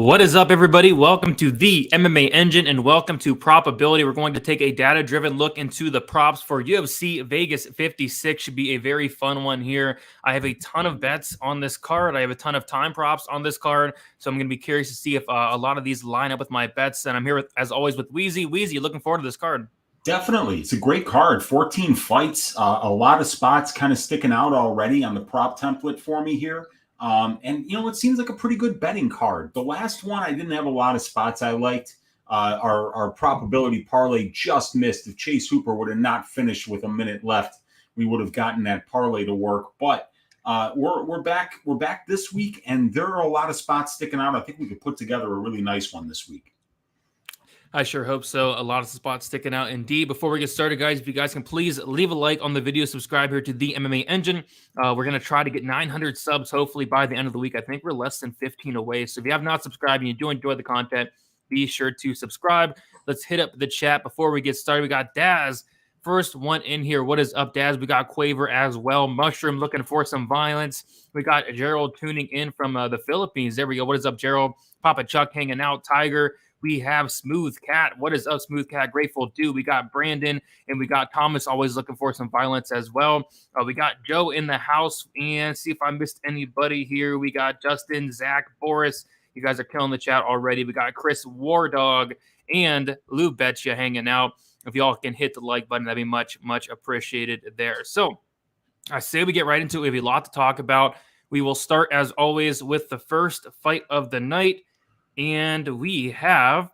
What is up, everybody? Welcome to the MMA Engine and welcome to Propability. We're going to take a data-driven look into the props for UFC Vegas 56. Should be a very fun one here. I have a ton of bets on this card. I have a ton of time props on this card, so I'm going to be curious to see if a lot of these line up with my bets. And I'm here, as always, with Weezy. Weezy, looking forward to this card. Definitely. It's a great card. 14 fights, a lot of spots kind of sticking out already on the prop template for me here. It seems like a pretty good betting card. The last one, I didn't have a lot of spots I liked. Our probability parlay just missed. If Chase Hooper would have not finished with a minute left, we would have gotten that parlay to work. But we're back. We're back this week, and there are a lot of spots sticking out. I think we could put together a really nice one this week. I sure hope so. A lot of spots sticking out indeed. Before we get started, guys, if you guys can please leave a like on the video, subscribe here to the MMA Engine. We're going to try to get 900 subs hopefully by the end of the week. I think we're less than 15 away. So if you have not subscribed and you do enjoy the content, be sure to subscribe. Let's hit up the chat before we get started. We got Daz, first one in here. What is up, Daz? We got Quaver as well. Mushroom looking for some violence. We got Gerald tuning in from the Philippines. There we go. What is up, Gerald? Papa Chuck hanging out. Tiger. We have Smooth Cat. What is up, Smooth Cat? Grateful Dude. We got Brandon, and we got Thomas always looking for some violence as well. We got Joe in the house, and see if I missed anybody here. We got Justin, Zach, Boris. You guys are killing the chat already. We got Chris Wardog and Lou Betcha hanging out. If y'all can hit the like button, that'd be much, much appreciated there. So I say we get right into it. We have a lot to talk about. We will start, as always, with the first fight of the night. And we have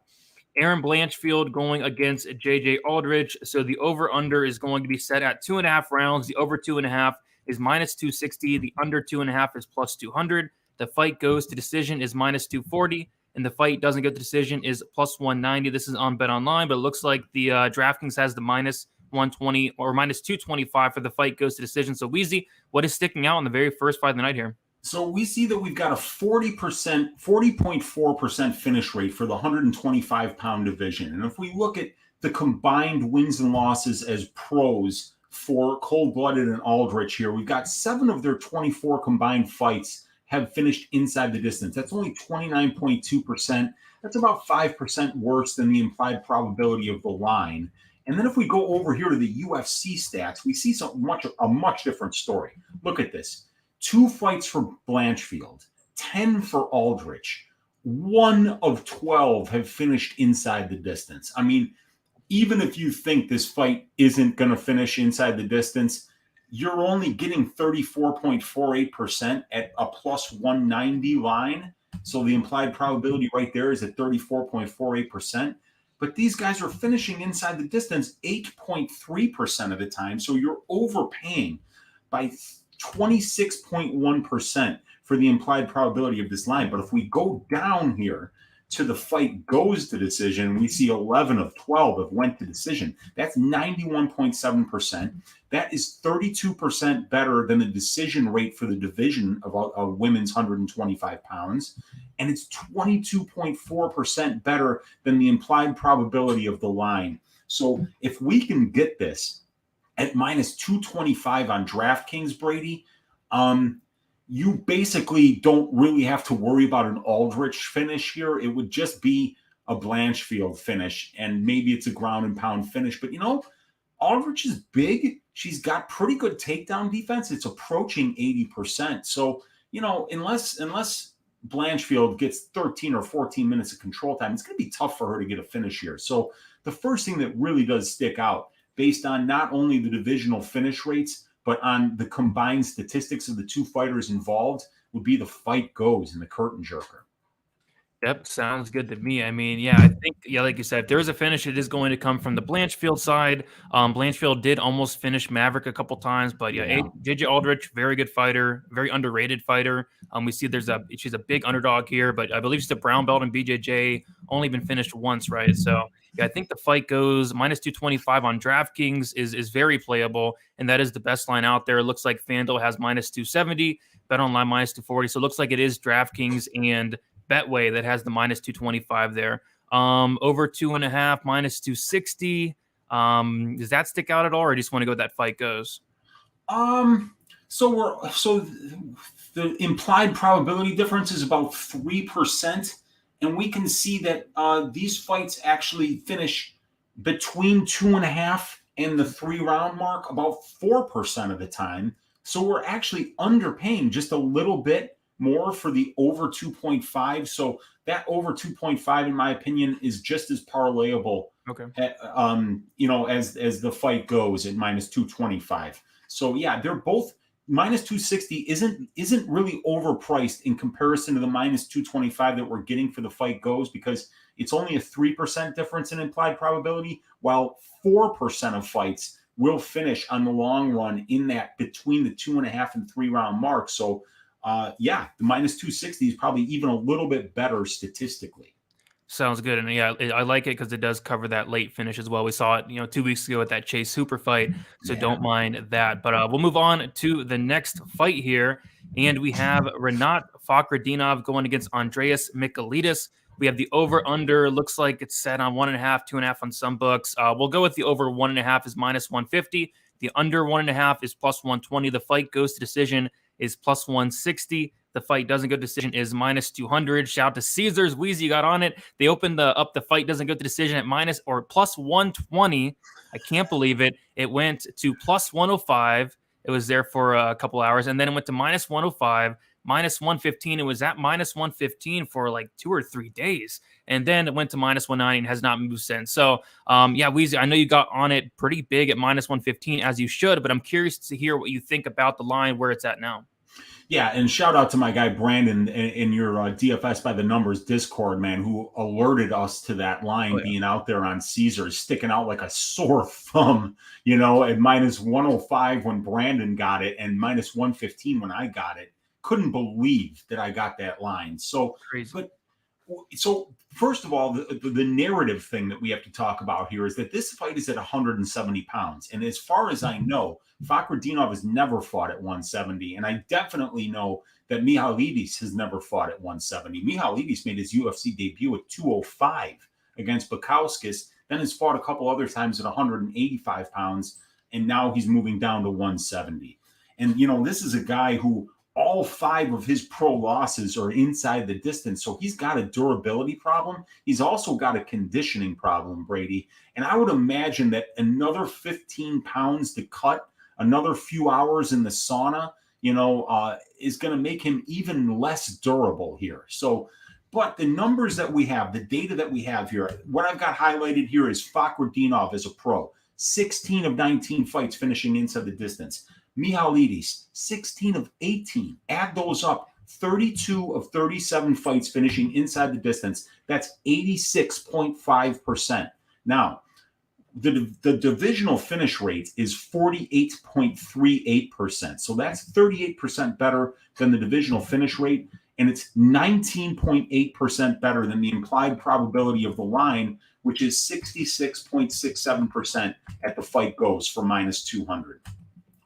Aaron Blanchfield going against JJ Aldrich. So the over-under is going to be set at 2.5 rounds. The over 2.5 is minus 260. The under 2.5 is plus 200. The fight goes to decision is minus 240. And the fight doesn't go to decision is plus 190. This is on Bet Online, but it looks like the DraftKings has the minus 120 or minus 225 for the fight goes to decision. So Weezy, what is sticking out in the very first fight of the night here? So we see that we've got a 40.4% finish rate for the 125-pound division. And if we look at the combined wins and losses as pros for Cold-Blooded and Aldrich here, we've got 7 of their 24 combined fights have finished inside the distance. That's only 29.2%. That's about 5% worse than the implied probability of the line. And then if we go over here to the UFC stats, we see a much different story. Look at this. 2 fights for Blanchfield, 10 for Aldrich. 1 of 12 have finished inside the distance. I mean, even if you think this fight isn't going to finish inside the distance, you're only getting 34.48% at a plus 190 line. So the implied probability right there is at 34.48%. But these guys are finishing inside the distance 8.3% of the time. So you're overpaying by 26.1% for the implied probability of this line. But if we go down here to the fight goes to decision, we see 11 of 12 have went to decision. That's 91.7%. That is 32% better than the decision rate for the division of women's 125 pounds. And it's 22.4% better than the implied probability of the line. So if we can get this at minus 225 on DraftKings, Brady, you basically don't really have to worry about an Aldrich finish here. It would just be a Blanchfield finish, and maybe it's a ground and pound finish. But, Aldrich is big. She's got pretty good takedown defense. It's approaching 80%. So, unless Blanchfield gets 13 or 14 minutes of control time, it's going to be tough for her to get a finish here. So the first thing that really does stick out, based on not only the divisional finish rates, but on the combined statistics of the 2 fighters involved, would be the fight goes and the curtain jerker. Yep, sounds good to me. I mean, yeah, I think, like you said, if there is a finish, it is going to come from the Blanchfield side. Blanchfield did almost finish Maverick a couple times, but JJ Aldrich, very good fighter, very underrated fighter. We see she's a big underdog here, but I believe she's a brown belt in BJJ, only been finished once, right? So yeah, I think the fight goes minus 225 on DraftKings is very playable, and that is the best line out there. It looks like FanDuel has minus 270, BetOnline minus 240. So it looks like it is DraftKings and Betway that has the minus 225 there. Over 2.5 minus 260. Does that stick out at all, or do you just want to go with that fight goes? So the implied probability difference is about 3%. And we can see that these fights actually finish between 2.5 and the 3-round mark about 4% of the time. So we're actually underpaying just a little bit more for the over 2.5. So that over 2.5, in my opinion, is just as parlayable. Okay. As the fight goes at minus 225. So yeah, they're both minus 260 isn't really overpriced in comparison to the minus 225 that we're getting for the fight goes, because it's only a 3% difference in implied probability, while 4% of fights will finish on the long run in that between the 2.5 and 3-round mark. So the minus 260 is probably even a little bit better statistically. Sounds good. And yeah, I like it because it does cover that late finish as well. We saw it, 2 weeks ago at that Chase Hooper fight. So don't mind that. But we'll move on to the next fight here. And we have Rinat Fakhretdinov going against Andreas Michailidis. We have the over-under. Looks like it's set on 1.5, 2.5 on some books. We'll go with the over 1.5 is minus 150. The under 1.5 is plus 120. The fight goes to decision is plus 160. The fight doesn't go to decision is minus 200. Shout out to Caesars. Weezy got on it. They opened up the fight doesn't go to decision at minus or plus 120. I can't believe it. It went to plus 105. It was there for a couple hours, and then it went to minus 105, minus 115. It was at minus 115 for like 2 or 3 days, and then it went to minus 190 and has not moved since. So, Weezy, I know you got on it pretty big at minus 115, as you should, but I'm curious to hear what you think about the line where it's at now. Yeah, and shout out to my guy Brandon in your DFS by the numbers Discord, man, who alerted us to that line being out there on Caesars, sticking out like a sore thumb, at minus 105 when Brandon got it and minus 115 when I got it. Couldn't believe that I got that line. So crazy. So first of all, the narrative thing that we have to talk about here is that this fight is at 170 pounds. And as far as I know, Fakhretdinov has never fought at 170. And I definitely know that Michailidis has never fought at 170. Michailidis made his UFC debut at 205 against Bukauskas, then has fought a couple other times at 185 pounds. And now he's moving down to 170. And, this is a guy who all 5 of his pro losses are inside the distance. So he's got a durability problem. He's also got a conditioning problem, Brady. And I would imagine that another 15 pounds to cut, another few hours in the sauna, is going to make him even less durable here. So, but the numbers that we have, the data that we have here, what I've got highlighted here is Fakhretdinov as a pro, 16 of 19 fights finishing inside the distance. Michailidis, 16 of 18. Add those up, 32 of 37 fights finishing inside the distance. That's 86.5%. Now, the divisional finish rate is 48.38%. So that's 38% better than the divisional finish rate, and it's 19.8% better than the implied probability of the line, which is 66.67% at the fight goes for minus 200.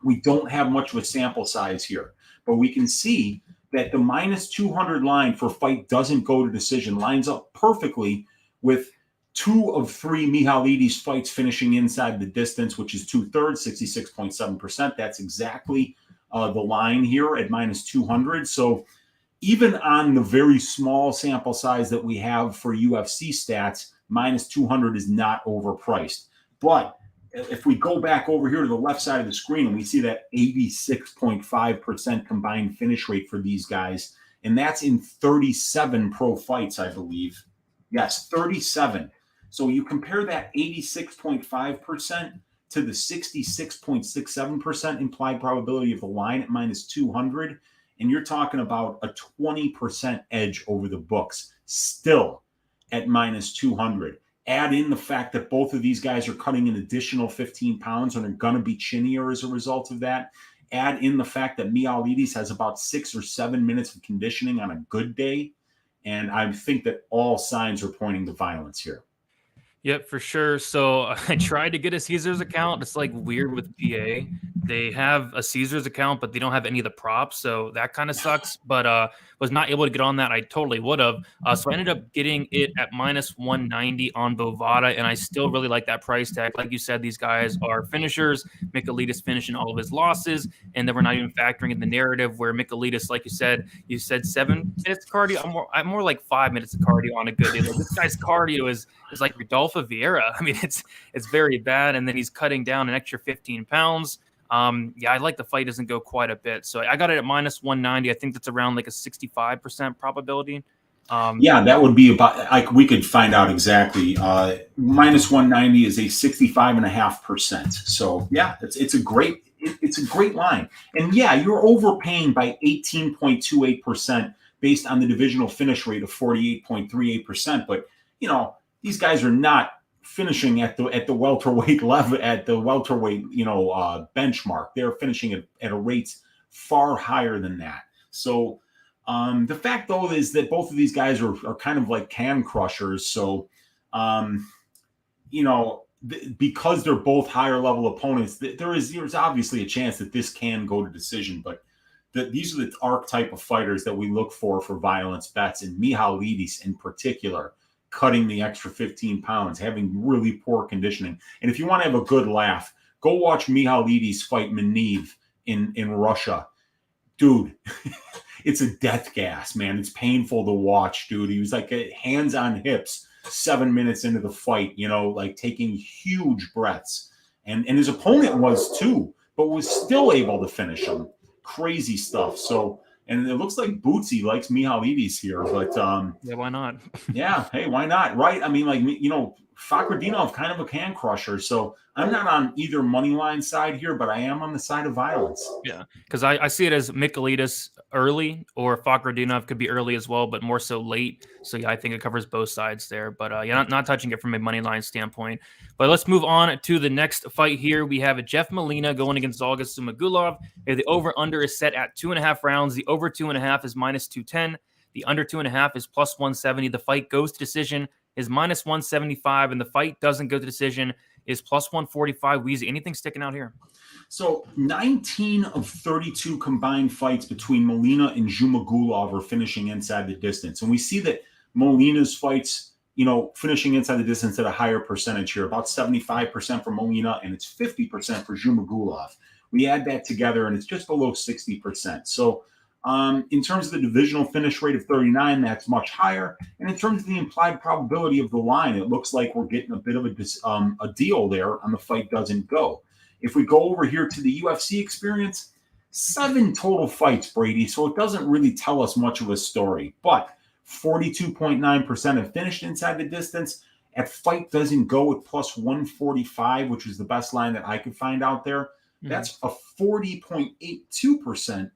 We don't have much of a sample size here, but we can see that the minus 200 line for fight doesn't go to decision lines up perfectly with 2 of 3 Michailidis fights finishing inside the distance, which is 2/3, 66.7%. That's exactly the line here at minus 200. So even on the very small sample size that we have for UFC stats, minus 200 is not overpriced. But if we go back over here to the left side of the screen and we see that 86.5% combined finish rate for these guys, and that's in 37 pro fights, I believe. Yes, 37. So you compare that 86.5% to the 66.67% implied probability of the line at minus 200, and you're talking about a 20% edge over the books still at minus 200. Add in the fact that both of these guys are cutting an additional 15 pounds and are going to be chinnier as a result of that. Add in the fact that Michailidis has about 6 or 7 minutes of conditioning on a good day. And I think that all signs are pointing to violence here. Yep, for sure. So I tried to get a Caesars account. It's like weird with PA. They have a Caesars account, but they don't have any of the props, so that kind of sucks. But was not able to get on that. I totally would have. So I ended up getting it at -190 on Bovada, and I still really like that price tag. Like you said, these guys are finishers. Michailidis finishing all of his losses, and then we're not even factoring in the narrative where Michailidis, like you said 7 minutes of cardio. I'm more like 5 minutes of cardio on a good day. Like, this guy's cardio is like Rodolfo Vieira. I mean, it's very bad, and then he's cutting down an extra 15 pounds. I like the fight doesn't go quite a bit. So I got it at -190. I think that's around like a 65% probability. That would be about, we could find out exactly. -190 is a 65.5%. So yeah, it's a great line. And yeah, you're overpaying by 18.28% based on the divisional finish rate of 48.38%. But these guys are not finishing at the welterweight level, at the welterweight benchmark. They're finishing at a rate far higher than that. So the fact though is that both of these guys are kind of like can crushers. So because they're both higher level opponents, there's obviously a chance that this can go to decision. But these are the archetype of fighters that we look for violence bets, and Michailidis in particular, cutting the extra 15 pounds, having really poor conditioning. And if you want to have a good laugh, go watch Michailidis fight Menifield in Russia. Dude, it's a death gas, man. It's painful to watch, dude. He was like hands on hips 7 minutes into the fight, like taking huge breaths. And his opponent was too, but was still able to finish him. Crazy stuff. So, and it looks like Bootsy likes Michailidis here, but yeah, why not? Yeah, hey, why not? Right? I mean, like, Fakhretdinov kind of a can crusher. So I'm not on either money line side here, but I am on the side of violence. Yeah, because I see it as Michailidis early, or Fakhretdinov could be early as well, but more so late. So yeah, I think it covers both sides there. But not touching it from a money line standpoint. But let's move on to the next fight here. We have Jeff Molina going against Zhumagulov. The over/under is set at 2.5 rounds. The over 2.5 is -210. The under 2.5 is +170. The fight goes to decision is -175, and the fight doesn't go to decision is +145. Weezy, anything sticking out here? So 19 of 32 combined fights between Molina and Zhumagulov are finishing inside the distance. And we see that Molina's fights, finishing inside the distance at a higher percentage here, about 75% for Molina, and it's 50% for Zhumagulov. We add that together, and it's just below 60%. So in terms of the divisional finish rate of 39, that's much higher. And in terms of the implied probability of the line, it looks like we're getting a bit of a deal there on the fight doesn't go. If we go over here to the UFC experience, 7 total fights, Brady. So it doesn't really tell us much of a story. But 42.9% have finished inside the distance. At fight doesn't go at +145, which is the best line that I could find out there. That's a 40.82%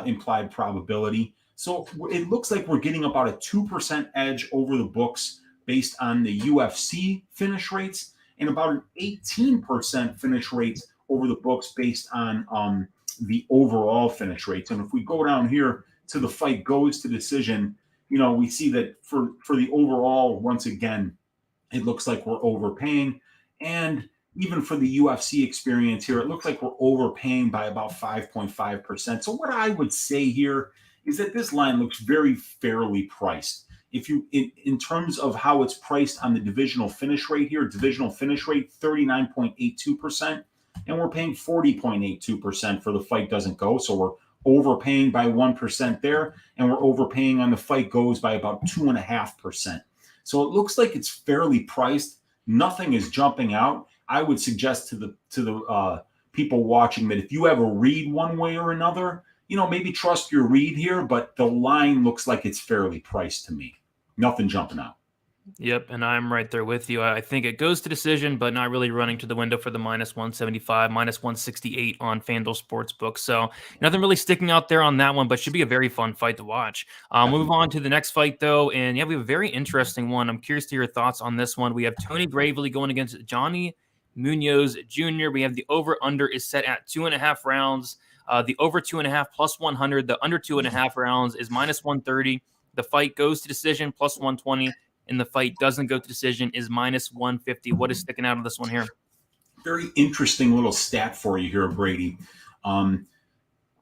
implied probability. So it looks like we're getting about a 2% edge over the books based on the UFC finish rates, and about an 18% finish rate over the books based on the overall finish rates. And if we go down here to the fight goes to decision, we see that for the overall, once again, it looks like we're overpaying. And even for the UFC experience here, it looks like we're overpaying by about 5.5%. So what I would say here is that this line looks very fairly priced. If you, in terms of how it's priced on the divisional finish rate here, divisional finish rate 39.82%, and we're paying 40.82% for the fight doesn't go. So we're overpaying by 1% there, and we're overpaying on the fight goes by about 2.5%. So it looks like it's fairly priced. Nothing is jumping out. I would suggest to the people watching that if you have a read one way or another, maybe trust your read here, but the line looks like it's fairly priced to me. Nothing jumping out. Yep, and I'm right there with you. I think it goes to decision, but not really running to the window for the -175, -168 on FanDuel Sportsbook. So nothing really sticking out there on that one, but should be a very fun fight to watch. Move on to the next fight, though, and yeah, we have a very interesting one. I'm curious to hear your thoughts on this one. We have Tony Gravely going against Johnny Munoz Jr. We have the over/under is set at 2.5 rounds. The over 2.5 +100. The under 2.5 rounds is -130. The fight goes to decision +120. And the fight doesn't go to decision is -150. What is sticking out of this one here? very interesting little stat for you here, Brady.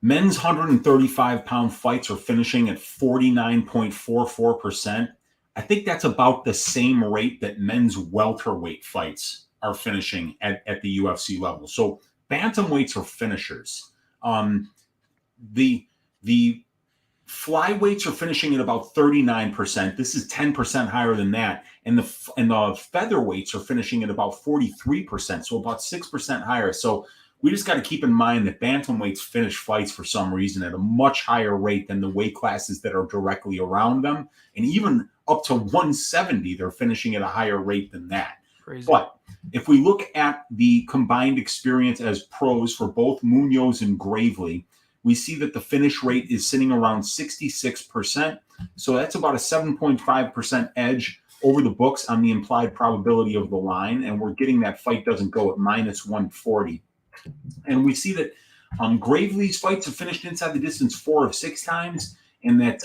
Men's 135-pound fights are finishing at 49.44%. I think that's about the same rate that men's welterweight fights are finishing at the UFC level. So bantamweights are finishers. The flyweights are finishing at about 39%. This is 10% higher than that. And the featherweights are finishing at about 43%, so about 6% higher. So we just got to keep in mind that bantamweights finish fights for some reason at a much higher rate than the weight classes that are directly around them. And even up to 170, they're finishing at a higher rate than that. Crazy. But if we look at the combined experience as pros for both Munoz and Gravely, we see that the finish rate is sitting around 66%. So that's about a 7.5% edge over the books on the implied probability of the line. And we're getting that fight doesn't go at minus 140. And we see that Gravely's fights have finished inside the distance 4 of 6 times, and that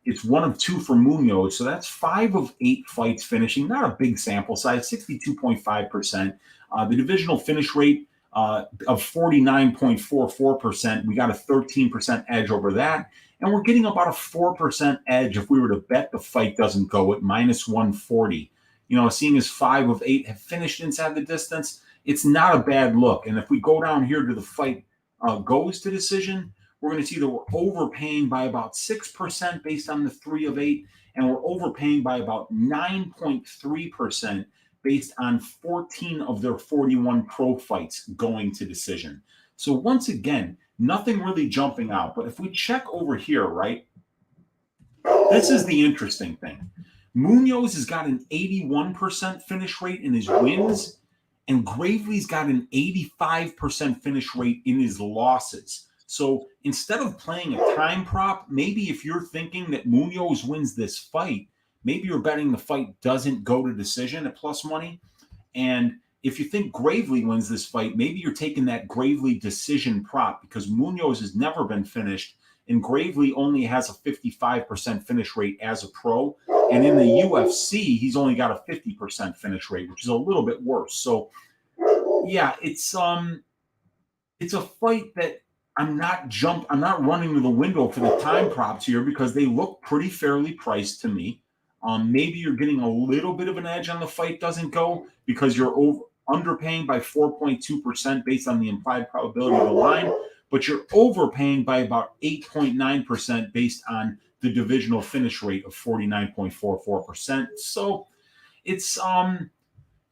it's 1 of 2 for Munoz. So that's 5 of 8 fights finishing. Not a big sample size, 62.5%. The divisional finish rate of 49.44%. We got a 13% edge over that. And we're getting about a 4% edge if we were to bet the fight doesn't go at minus 140. You know, seeing as 5 of 8 have finished inside the distance, it's not a bad look. And if we go down here to the fight goes to decision, we're going to see that we're overpaying by about 6% based on the 3 of 8, and we're overpaying by about 9.3% based on 14 of their 41 pro fights going to decision. So once again, nothing really jumping out. But if we check over here, right, this is the interesting thing. Munoz has got an 81% finish rate in his wins, and Gravely's got an 85% finish rate in his losses. So instead of playing a time prop, maybe if you're thinking that Munoz wins this fight, maybe you're betting the fight doesn't go to decision at plus money. And if you think Gravely wins this fight, maybe you're taking that Gravely decision prop, because Munoz has never been finished, and Gravely only has a 55% finish rate as a pro. And in the UFC, he's only got a 50% finish rate, which is a little bit worse. So, yeah, it's a fight that I'm not running to the window for the time props here, because they look pretty fairly priced to me. Maybe you're getting a little bit of an edge on the fight doesn't go, because you're underpaying by 4.2% based on the implied probability of the line, but you're overpaying by about 8.9% based on the divisional finish rate of 49.44%. So it's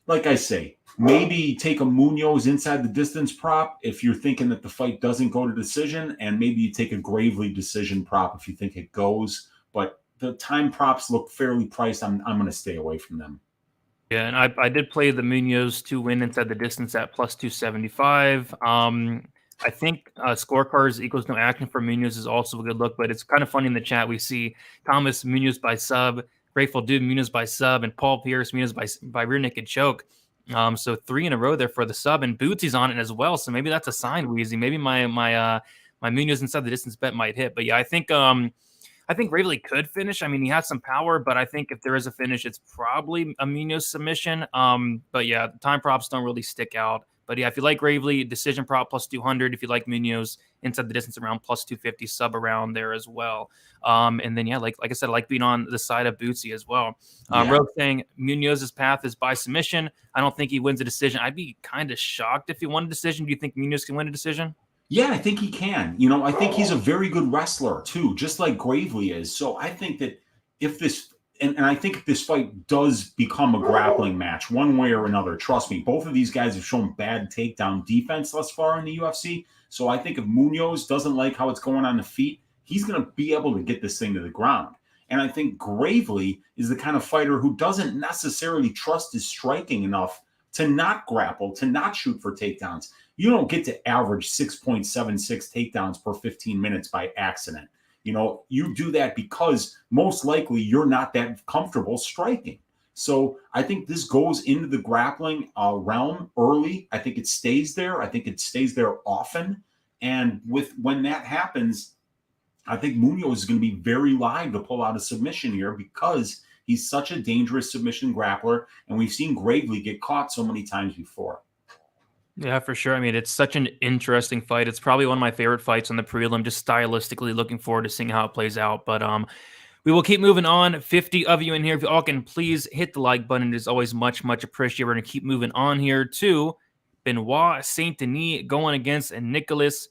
like I say, maybe take a Munoz inside the distance prop if you're thinking that the fight doesn't go to decision, and maybe you take a Gravely decision prop if you think it goes. But the time props look fairly priced. I'm going to stay away from them. Yeah, and I did play the Munoz to win inside the distance at plus 275. I think scorecards equals no action for Munoz is also a good look, but it's kind of funny in the chat. We see Thomas Munoz by sub, Grateful Dude Munoz by sub, and Paul Pierce Munoz by rear naked choke. So 3 in a row there for the sub, and Bootsy's on it as well. So maybe that's a sign, Weezy. Maybe my Munoz inside the distance bet might hit. But yeah, I think Gravely could finish. I mean, he has some power, but I think if there is a finish, it's probably a Munoz submission. But yeah, time props don't really stick out. But yeah, if you like Gravely, decision prop plus 200. If you like Munoz, inside the distance around plus 250, sub around there as well. And then yeah, like I said, I like being on the side of Bootsy as well. Rogue saying Munoz's path is by submission. I don't think he wins a decision. I'd be kind of shocked if he won a decision. Do you think Munoz can win a decision? Yeah, I think he can. You know, I think he's a very good wrestler too, just like Gravely is. So I think that if this, and I think if this fight does become a grappling match one way or another, trust me, both of these guys have shown bad takedown defense thus far in the UFC. So I think if Munoz doesn't like how it's going on the feet, he's going to be able to get this thing to the ground. And I think Gravely is the kind of fighter who doesn't necessarily trust his striking enough to not grapple, to not shoot for takedowns. You don't get to average 6.76 takedowns per 15 minutes by accident. You know, you do that because most likely you're not that comfortable striking. So I think this goes into the grappling realm early. I think it stays there. I think it stays there often. And when that happens, I think Munoz is going to be very live to pull out a submission here, because he's such a dangerous submission grappler. And we've seen Gravely get caught so many times before. Yeah, for sure. I mean, it's such an interesting fight. It's probably one of my favorite fights on the prelim, just stylistically looking forward to seeing how it plays out. But we will keep moving on. 50 of you in here. If you all can please hit the like button. It is always much, much appreciated. We're going to keep moving on here to Benoit Saint-Denis going against Nicholas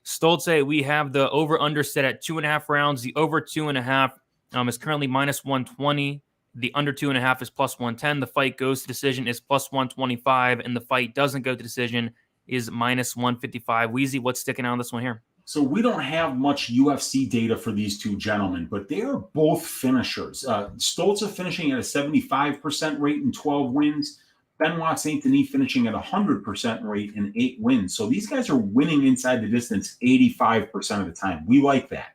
Stolze. We have the over-under set at 2.5 rounds. The over 2.5 is currently minus 120. The under 2.5 is plus 110. The fight goes to decision is plus 125, and the fight doesn't go to decision is minus 155. Weezy, what's sticking out on this one here? So we don't have much UFC data for these two gentlemen, but they are both finishers. Stolze finishing at a 75% rate and 12 wins. Benoit Saint-Denis finishing at a 100% rate and 8 wins. So these guys are winning inside the distance 85% of the time. We like that.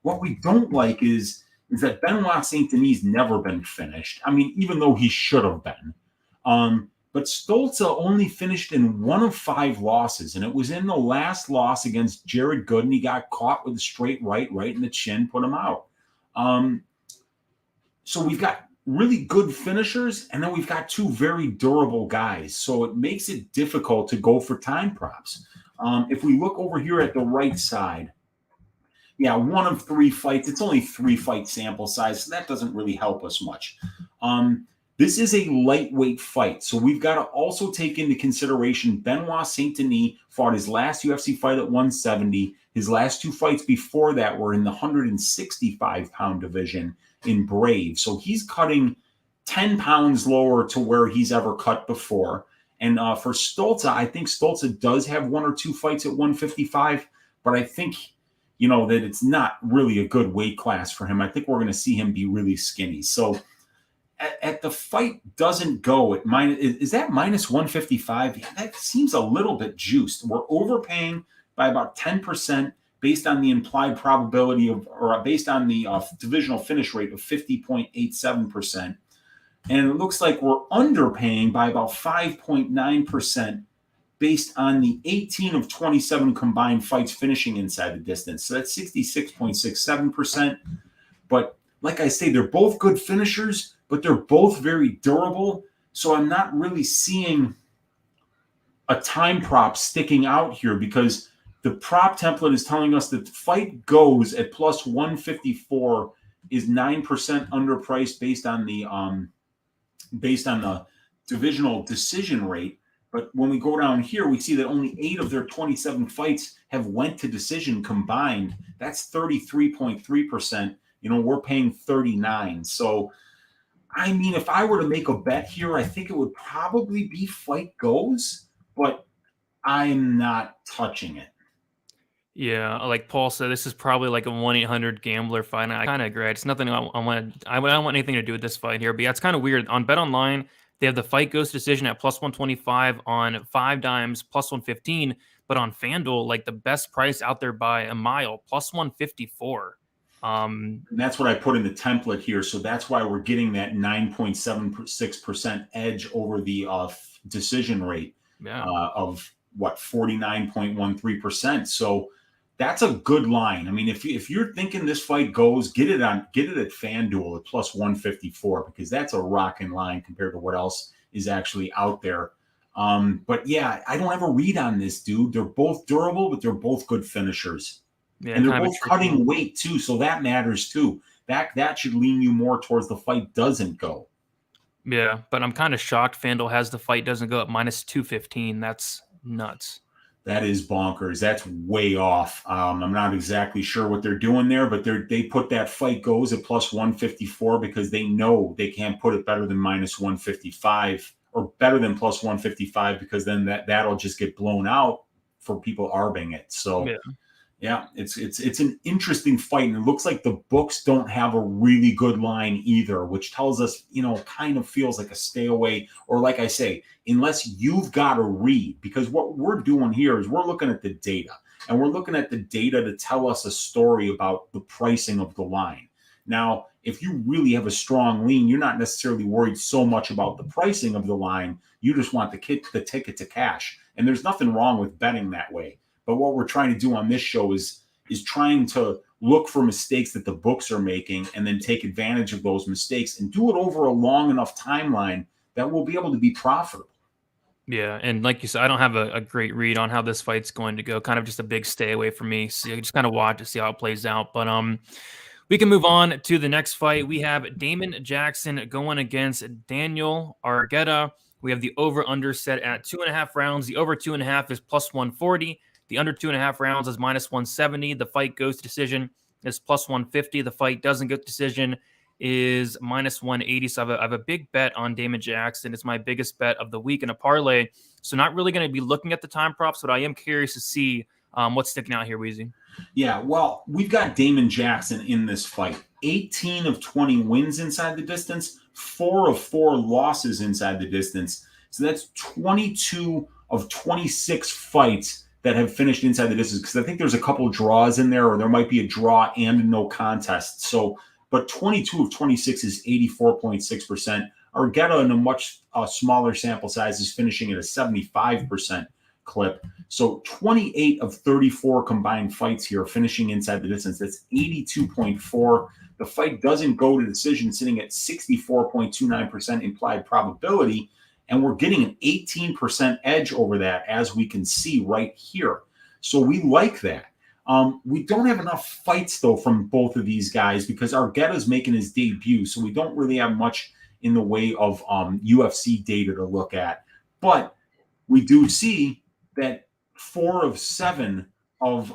What we don't like is that Benoit Saint-Denis never been finished. I mean, even though he should have been. But Stolze only finished in 1 of 5 losses, and it was in the last loss against Jared Gooden. He got caught with a straight right in the chin, put him out. So we've got really good finishers, and then we've got 2 very durable guys. So it makes it difficult to go for time props. If we look over here at the right side, yeah, 1 of 3 fights. It's only 3-fight sample size, so that doesn't really help us much. This is a lightweight fight, so we've got to also take into consideration Benoit Saint-Denis fought his last UFC fight at 170. His last 2 fights before that were in the 165-pound division in Brave. So he's cutting 10 pounds lower to where he's ever cut before. And for Stolze, I think Stolze does have 1 or 2 fights at 155, but I think that it's not really a good weight class for him. I think we're going to see him be really skinny. So at the fight doesn't go at is that minus 155? Yeah, that seems a little bit juiced. We're overpaying by about 10% based on the implied probability or based on the divisional finish rate of 50.87%. And it looks like we're underpaying by about 5.9% based on the 18 of 27 combined fights finishing inside the distance. So that's 66.67%. But like I say, they're both good finishers, but they're both very durable. So I'm not really seeing a time prop sticking out here because the prop template is telling us that the fight goes at plus 154 is 9% underpriced based on the divisional decision rate. But when we go down here, we see that only 8 of their 27 fights have went to decision combined. That's 33.3%. We're paying 39. So, I mean, if I were to make a bet here, I think it would probably be fight goes, but I'm not touching it. Yeah, like Paul said, this is probably like a 1-800-GAMBLER fight. I kind of agree. It's nothing I don't want anything to do with this fight here. But yeah, it's kind of weird. On BetOnline, they have the fight goes decision at plus 125, on 5 dimes plus 115. But on FanDuel, like the best price out there by a mile, plus 154. And that's what I put in the template here. So that's why we're getting that 9.76% edge over the decision rate of 49.13%. So that's a good line. I mean, if you're thinking this fight goes, get it at FanDuel at plus 154 because that's a rocking line compared to what else is actually out there. But yeah, I don't have a read on this, dude. They're both durable, but they're both good finishers. Yeah, and they're both cutting weight too, so that matters too. That should lean you more towards the fight doesn't go. Yeah, but I'm kind of shocked FanDuel has the fight doesn't go at minus 215. That's nuts. That is bonkers. That's way off. I'm not exactly sure what they're doing there, but they put that fight goes at plus 154 because they know they can't put it better than minus 155 or better than plus 155 because then that'll just get blown out for people arbing it. So. Yeah, it's an interesting fight, and it looks like the books don't have a really good line either, which tells us, kind of feels like a stay away, or like I say, unless you've got a read, because what we're doing here is we're looking at the data, and we're looking at the data to tell us a story about the pricing of the line. Now, if you really have a strong lean, you're not necessarily worried so much about the pricing of the line. You just want the ticket to cash, and there's nothing wrong with betting that way. But what we're trying to do on this show is trying to look for mistakes that the books are making and then take advantage of those mistakes and do it over a long enough timeline that we'll be able to be profitable. Yeah, and like you said, I don't have a great read on how this fight's going to go. Kind of just a big stay away from me. So you just kind of watch to see how it plays out. But we can move on to the next fight. We have Damon Jackson going against Daniel Argueta. We have the over/under set at 2.5 rounds. The over 2.5 is plus 140. The under 2.5 rounds is minus 170. The fight goes to decision is plus 150. The fight doesn't go to decision is minus 180. So I have a big bet on Damon Jackson. It's my biggest bet of the week in a parlay. So not really going to be looking at the time props, but I am curious to see what's sticking out here, Weezy. Yeah, well, we've got Damon Jackson in this fight. 18 of 20 wins inside the distance, 4 of 4 losses inside the distance. So that's 22 of 26 fights that have finished inside the distance, because I think there's a couple draws in there, or there might be a draw and a no contest. So, but 22 of 26 is 84.6%. Argueta, in a much smaller sample size, is finishing at a 75% clip. So 28 of 34 combined fights here finishing inside the distance. That's 82.4. The fight doesn't go to decision, sitting at 64.29% implied probability. And we're getting an 18% edge over that, as we can see right here. So we like that. We don't have enough fights, though, from both of these guys, because Argueta's making his debut. So we don't really have much in the way of UFC data to look at. But we do see that 4 of 7 of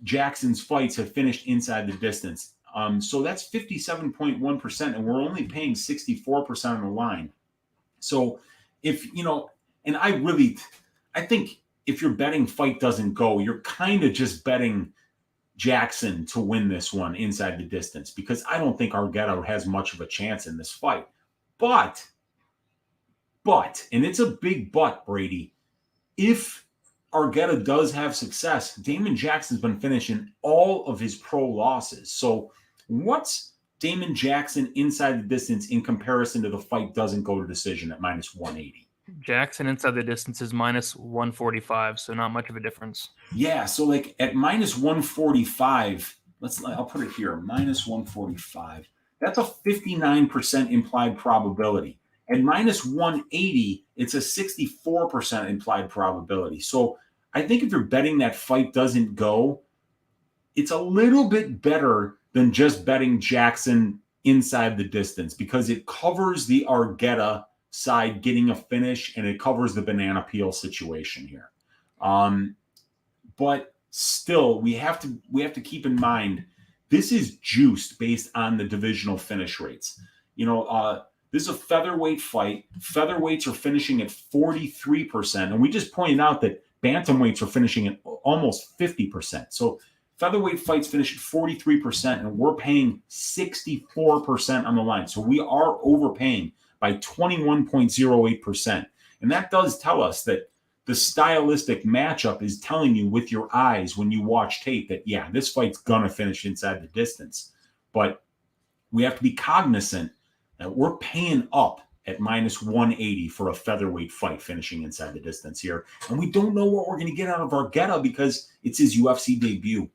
Jackson's fights have finished inside the distance. So that's 57.1%, and we're only paying 64% on the line. So if, and I think if you're betting fight doesn't go, you're kind of just betting Jackson to win this one inside the distance, because I don't think Argueta has much of a chance in this fight. But, and it's a big but, Brady, if Argueta does have success, Damon Jackson's been finishing all of his pro losses. So what's Damon Jackson inside the distance in comparison to the fight doesn't go to decision at minus 180? Jackson inside the distance is minus 145, so not much of a difference. Yeah, so like at minus 145, I'll put it here, minus 145. That's a 59% implied probability. At minus 180, it's a 64% implied probability. So I think if you're betting that fight doesn't go, it's a little bit better than just betting Jackson inside the distance, because it covers the Argueta side getting a finish, and it covers the banana peel situation here. But still, we have to keep in mind, this is juiced based on the divisional finish rates. This is a featherweight fight. Featherweights are finishing at 43%. And we just pointed out that bantamweights are finishing at almost 50%. So featherweight fights finish at 43%, and we're paying 64% on the line. So we are overpaying by 21.08%. And that does tell us that the stylistic matchup is telling you with your eyes when you watch tape that, yeah, this fight's going to finish inside the distance. But we have to be cognizant that we're paying up at minus 180 for a featherweight fight finishing inside the distance here. And we don't know what we're going to get out of Argueta because it's his UFC debut.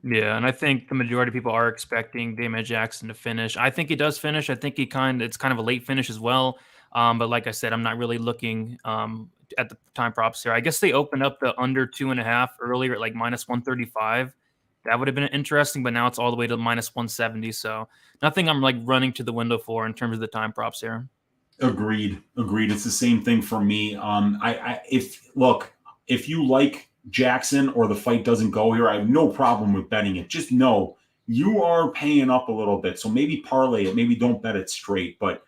Yeah, and I think the majority of people are expecting Damon Jackson to finish. I think he does finish. I think it's kind of a late finish as well. But like I said, I'm not really looking at the time props here. I guess they opened up the under 2.5 earlier at like minus 135. That would have been interesting, but now it's all the way to minus 170. So nothing I'm like running to the window for in terms of the time props here. Agreed. It's the same thing for me. If you like Jackson or the fight doesn't go here, I have no problem with betting it. Just know you are paying up a little bit. So maybe parlay it, maybe don't bet it straight, but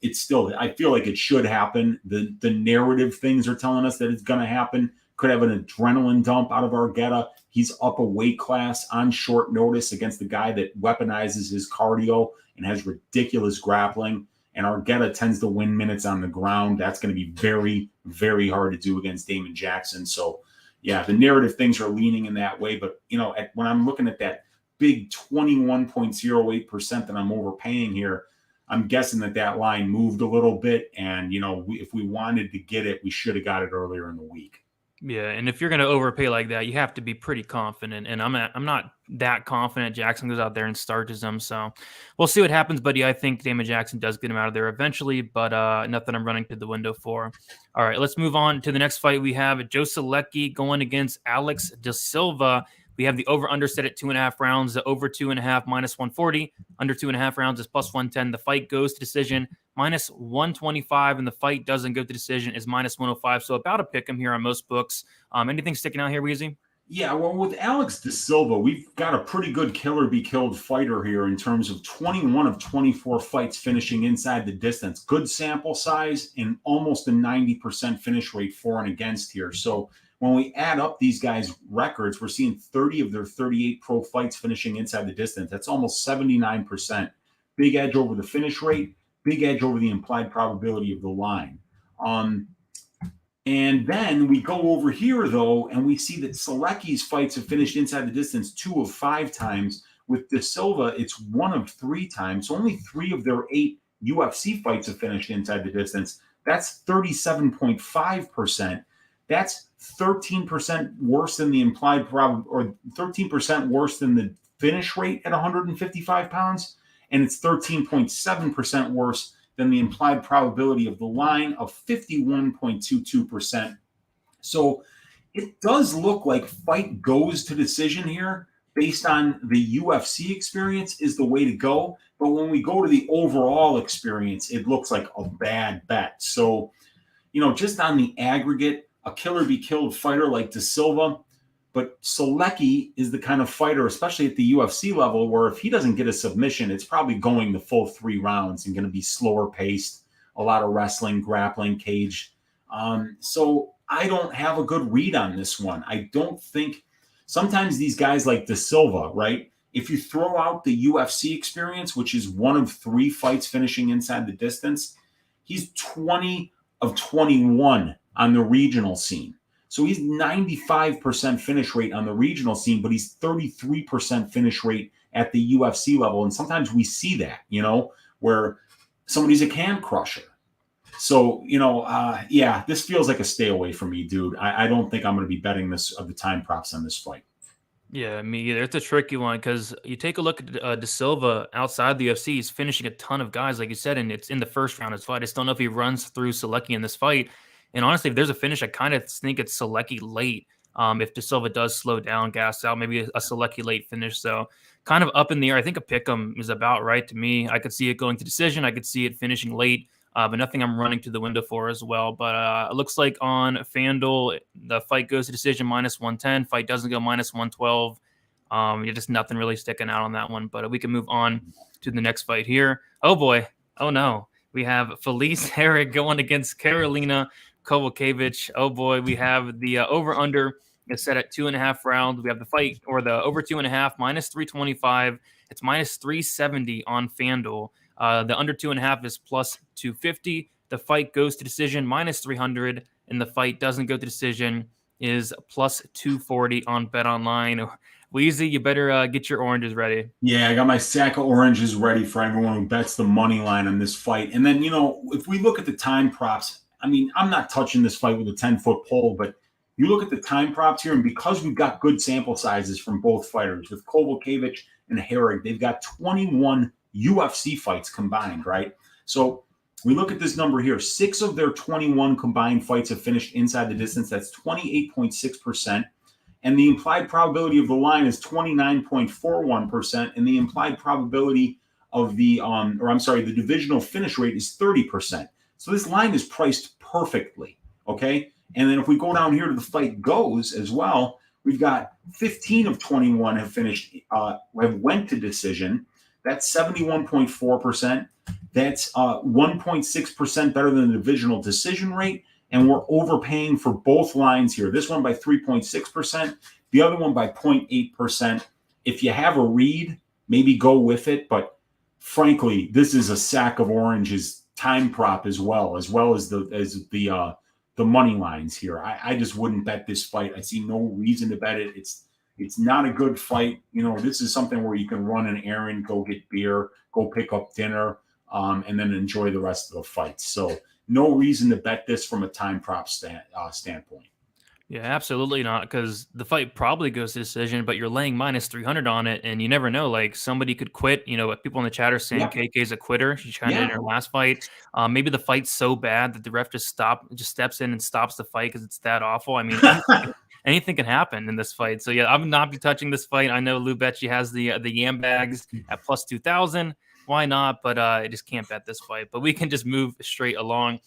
it's still, I feel like it should happen. The narrative things are telling us that it's going to happen. Could have an adrenaline dump out of Argueta. He's up a weight class on short notice against the guy that weaponizes his cardio and has ridiculous grappling. And Argueta tends to win minutes on the ground. That's going to be very, very hard to do against Damon Jackson. So, yeah, the narrative things are leaning in that way. But, when I'm looking at that big 21.08% that I'm overpaying here, I'm guessing that line moved a little bit. And, if we wanted to get it, we should have got it earlier in the week. Yeah, and if you're going to overpay like that, you have to be pretty confident. And I'm not that confident Jackson goes out there and starches him. So we'll see what happens. But yeah, I think Damon Jackson does get him out of there eventually. But nothing I'm running to the window for. All right, let's move on to the next fight. We have Joe Solecki going against Alex De Silva. We have the over/under set at 2.5 rounds. The over 2.5 -140. Under 2.5 rounds is +110. The fight goes to decision -125, and the fight doesn't go to decision is -105. So about a pick 'em here on most books. Anything sticking out here, Weezy? Yeah, well, with Alex De Silva, we've got a pretty good killer be killed fighter here in terms of 21 of 24 fights finishing inside the distance. Good sample size and almost a 90% finish rate for and against here. So when we add up these guys' records, we're seeing 30 of their 38 pro fights finishing inside the distance. That's almost 79%. Big edge over the finish rate, big edge over the implied probability of the line. And then we go over here, though, and we see that Solecki's fights have finished inside the distance 2 of 5 times. With De Silva, it's 1 of 3 times. So only 3 of their 8 UFC fights have finished inside the distance. That's 37.5%. That's 13% worse than the implied or 13% worse than the finish rate at 155 pounds. And it's 13.7% worse than the implied probability of the line of 51.22%. So it does look like fight goes to decision here based on the UFC experience is the way to go. But when we go to the overall experience, it looks like a bad bet. So, just on the aggregate, a killer be killed fighter like De Silva, but Solecki is the kind of fighter, especially at the UFC level, where if he doesn't get a submission, it's probably going the full 3 rounds and going to be slower paced, a lot of wrestling, grappling, cage. So I don't have a good read on this one. I don't think sometimes these guys like De Silva, right? If you throw out the UFC experience, which is 1 of 3 fights finishing inside the distance, he's 20 of 21 on the regional scene. So he's 95% finish rate on the regional scene, but he's 33% finish rate at the UFC level. And sometimes we see that, where somebody's a can crusher. So, this feels like a stay away from me, dude. I don't think I'm going to be betting the time props on this fight. Yeah, me either. It's a tricky one because you take a look at De Silva outside the UFC. He's finishing a ton of guys, like you said, and it's in the first round of his fight. I just don't know if he runs through Solecki in this fight. And honestly, if there's a finish, I kind of think it's Solecki late. If De Silva does slow down, gas out, maybe a Solecki late finish. So kind of up in the air. I think a pick'em is about right to me. I could see it going to decision. I could see it finishing late, but nothing I'm running to the window for as well. But it looks like on FanDuel, the fight goes to decision -110. Fight doesn't go -112. Just nothing really sticking out on that one. But we can move on to the next fight here. Oh boy. Oh no. We have Felice Herrig going against Karolina Kowalkiewicz. Oh boy, we have the over/under is set at 2.5 rounds. We have the fight or the over 2.5 -325. It's -370 on FanDuel. The under 2.5 is +250. The fight goes to decision -300, and the fight doesn't go to decision is +240 on BetOnline. Weezy, you better get your oranges ready. Yeah, I got my sack of oranges ready for everyone who bets the money line on this fight. And then, if we look at the time props, I'm not touching this fight with a 10-foot pole, but you look at the time props here, and because we've got good sample sizes from both fighters, with Kowalkiewicz and Herrig, they've got 21 UFC fights combined, right? So we look at this number here. 6 of their 21 combined fights have finished inside the distance. That's 28.6%. And the implied probability of the line is 29.41%. And the implied probability of the divisional finish rate is 30%. So this line is priced perfectly, okay? And then if we go down here to the fight goes as well, we've got 15 of 21 have went to decision. That's 71.4%. That's 1.6% better than the divisional decision rate. And we're overpaying for both lines here. This one by 3.6%, the other one by 0.8%. If you have a read, maybe go with it. But frankly, this is a sack of oranges time prop as well as the money lines here. I just wouldn't bet this fight. I see no reason to bet it. It's not a good fight. This is something where you can run an errand, go get beer, go pick up dinner, and then enjoy the rest of the fight. So no reason to bet this from a time prop standpoint. Yeah, absolutely not. Because the fight probably goes to decision, but you're laying minus 300 on it, and you never know. Like somebody could quit. People in the chat are saying Yep. KK's a quitter. She tried it in Yeah. her last fight. Maybe the fight's so bad that the ref just steps in and stops the fight because it's that awful. I mean, anything can happen in this fight. So yeah, I would not be touching this fight. I know Lou Becci has the yam bags at plus 2,000. Why not? But I just can't bet this fight. But we can just move straight along.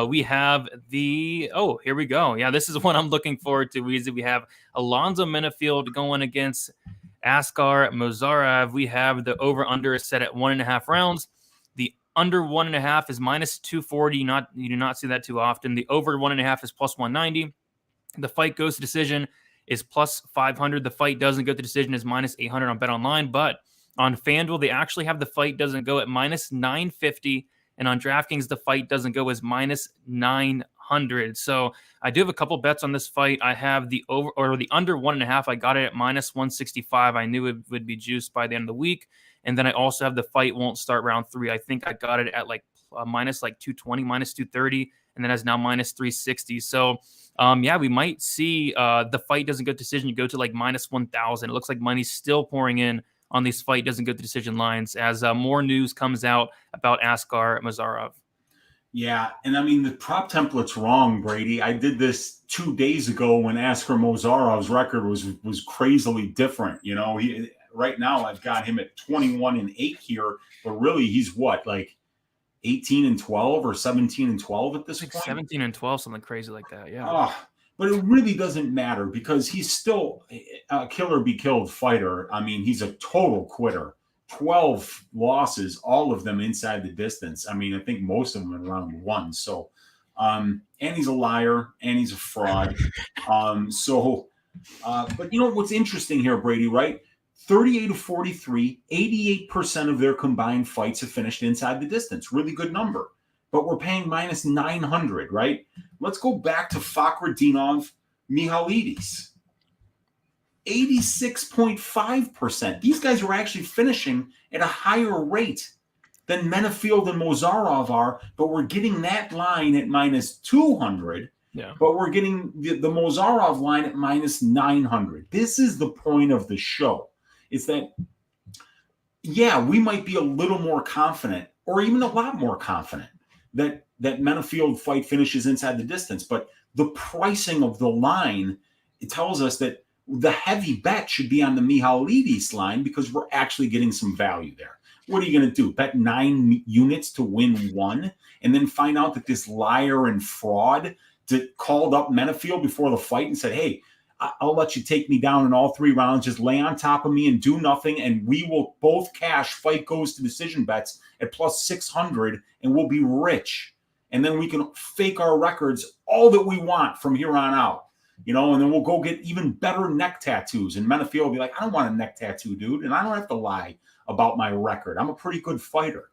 We have here we go. Yeah, this is what I'm looking forward to, Weezy. We have Alonzo Menifield going against Askar Mozharov. We have the over-under set at 1.5 rounds. The under 1.5 is minus 240. You do not see that too often. The over 1.5 is plus 190. The fight goes to decision is plus 500. The fight doesn't go to decision is minus 800 on Bet Online, but on FanDuel, they actually have the fight doesn't go at minus 950. And on DraftKings, the fight doesn't go as minus 900. So I do have a couple bets on this fight. I have the over or the under 1.5. I got it at minus 165. I knew it would be juiced by the end of the week. And then I also have the fight won't start round 3. I think I got it at minus 220, minus 230, and then has now minus 360. So we might see the fight doesn't go to decision. You go to minus 1,000. It looks like money's still pouring in on these fight doesn't go to decision lines as more news comes out about Askar Mozharov. Yeah, and I mean, the prop template's wrong, Brady. I did this 2 days ago when Askar Mozarov's record was crazily different. Right now I've got him at 21-8 here, but really he's what, 18-12 or 17-12 at this point? 17-12, something crazy like that, yeah. But it really doesn't matter because he's still a killer be killed fighter. I mean, he's a total quitter. 12 losses, all of them inside the distance. I mean, I think most of them in round 1. So, and he's a liar and he's a fraud. But what's interesting here, Brady, right? 38-43, 88% of their combined fights have finished inside the distance. Really good number. But we're paying minus 900, right? Let's go back to Fakhretdinov, Mihalidis. 86.5%. These guys are actually finishing at a higher rate than Menifield and Mozharov are, but we're getting that line at minus 200. Yeah. But we're getting the Mozharov line at minus 900. This is the point of the show. It's that, we might be a little more confident or even a lot more confident that Menifield fight finishes inside the distance. But the pricing of the line, it tells us that the heavy bet should be on the Mihalidis line because we're actually getting some value there. What are you going to do? Bet 9 units to win 1 and then find out that this liar and fraud called up Menifield before the fight and said, hey, I'll let you take me down in all 3 rounds. Just lay on top of me and do nothing, and we will both cash fight goes to decision bets at plus 600, and we'll be rich. And then we can fake our records all that we want from here on out, and then we'll go get even better neck tattoos. And Menifield will be like, I don't want a neck tattoo, dude, and I don't have to lie about my record. I'm a pretty good fighter,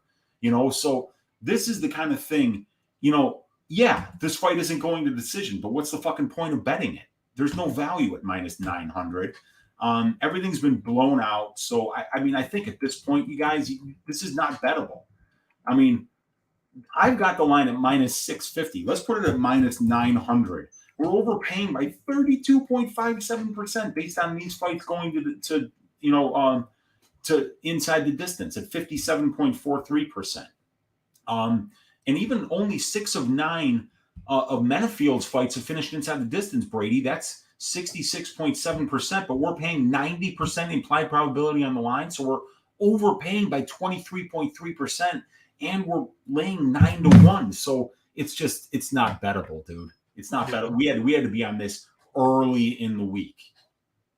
So this is the kind of thing, this fight isn't going to decision, but what's the fucking point of betting it? There's no value at minus 900. Everything's been blown out. So, I think at this point, you guys, this is not bettable. I mean, I've got the line at minus 650. Let's put it at minus 900. We're overpaying by 32.57% based on these fights going to inside the distance at 57.43%. And even only 6 of 9 of Menifield's fights have finished inside the distance, Brady. That's 66.7%, but we're paying 90% implied probability on the line. So we're overpaying by 23.3%, and we're laying 9-1. So it's not bettable, dude. It's not bettable. We had to be on this early in the week.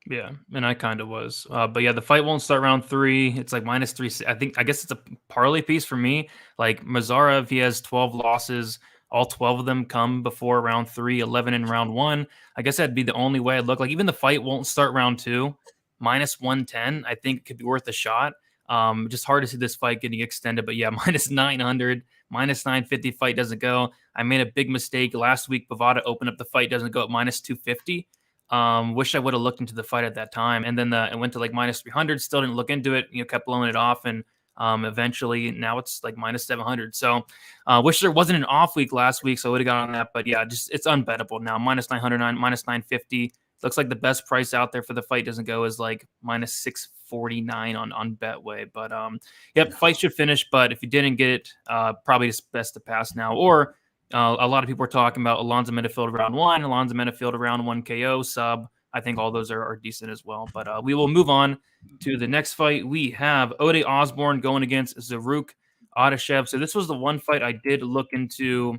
Yeah, and I kind of was. But yeah, the fight won't start round 3. It's minus 3. I guess it's a parlay piece for me. Mozharov, he has 12 losses. All 12 of them come before round 3, 11 in round 1. I guess that'd be the only way I'd look. Even the fight won't start round 2. Minus 110, I think it could be worth a shot. Just hard to see this fight getting extended. But yeah, minus 900, minus 950 fight doesn't go. I made a big mistake last week. Bovada opened up the fight, doesn't go at minus 250. Wish I would have looked into the fight at that time. And then it went to minus 300. Still didn't look into it. Kept blowing it off. And Eventually, now it's like minus 700. So wish there wasn't an off week last week, so I would have got on that. But yeah, just it's unbettable now. Minus 909, minus 950. Looks like the best price out there for the fight doesn't go is like minus 649 on Betway. But yep, fight should finish. But if you didn't get it, probably just best to pass now. Or a lot of people are talking about Alonzo Menifield round 1, Alonzo Menifield round 1 KO sub. I think all those are decent as well. But we will move on to the next fight. We have Ode Osbourne going against Zarrukh Adashev. So this was the one fight I did look into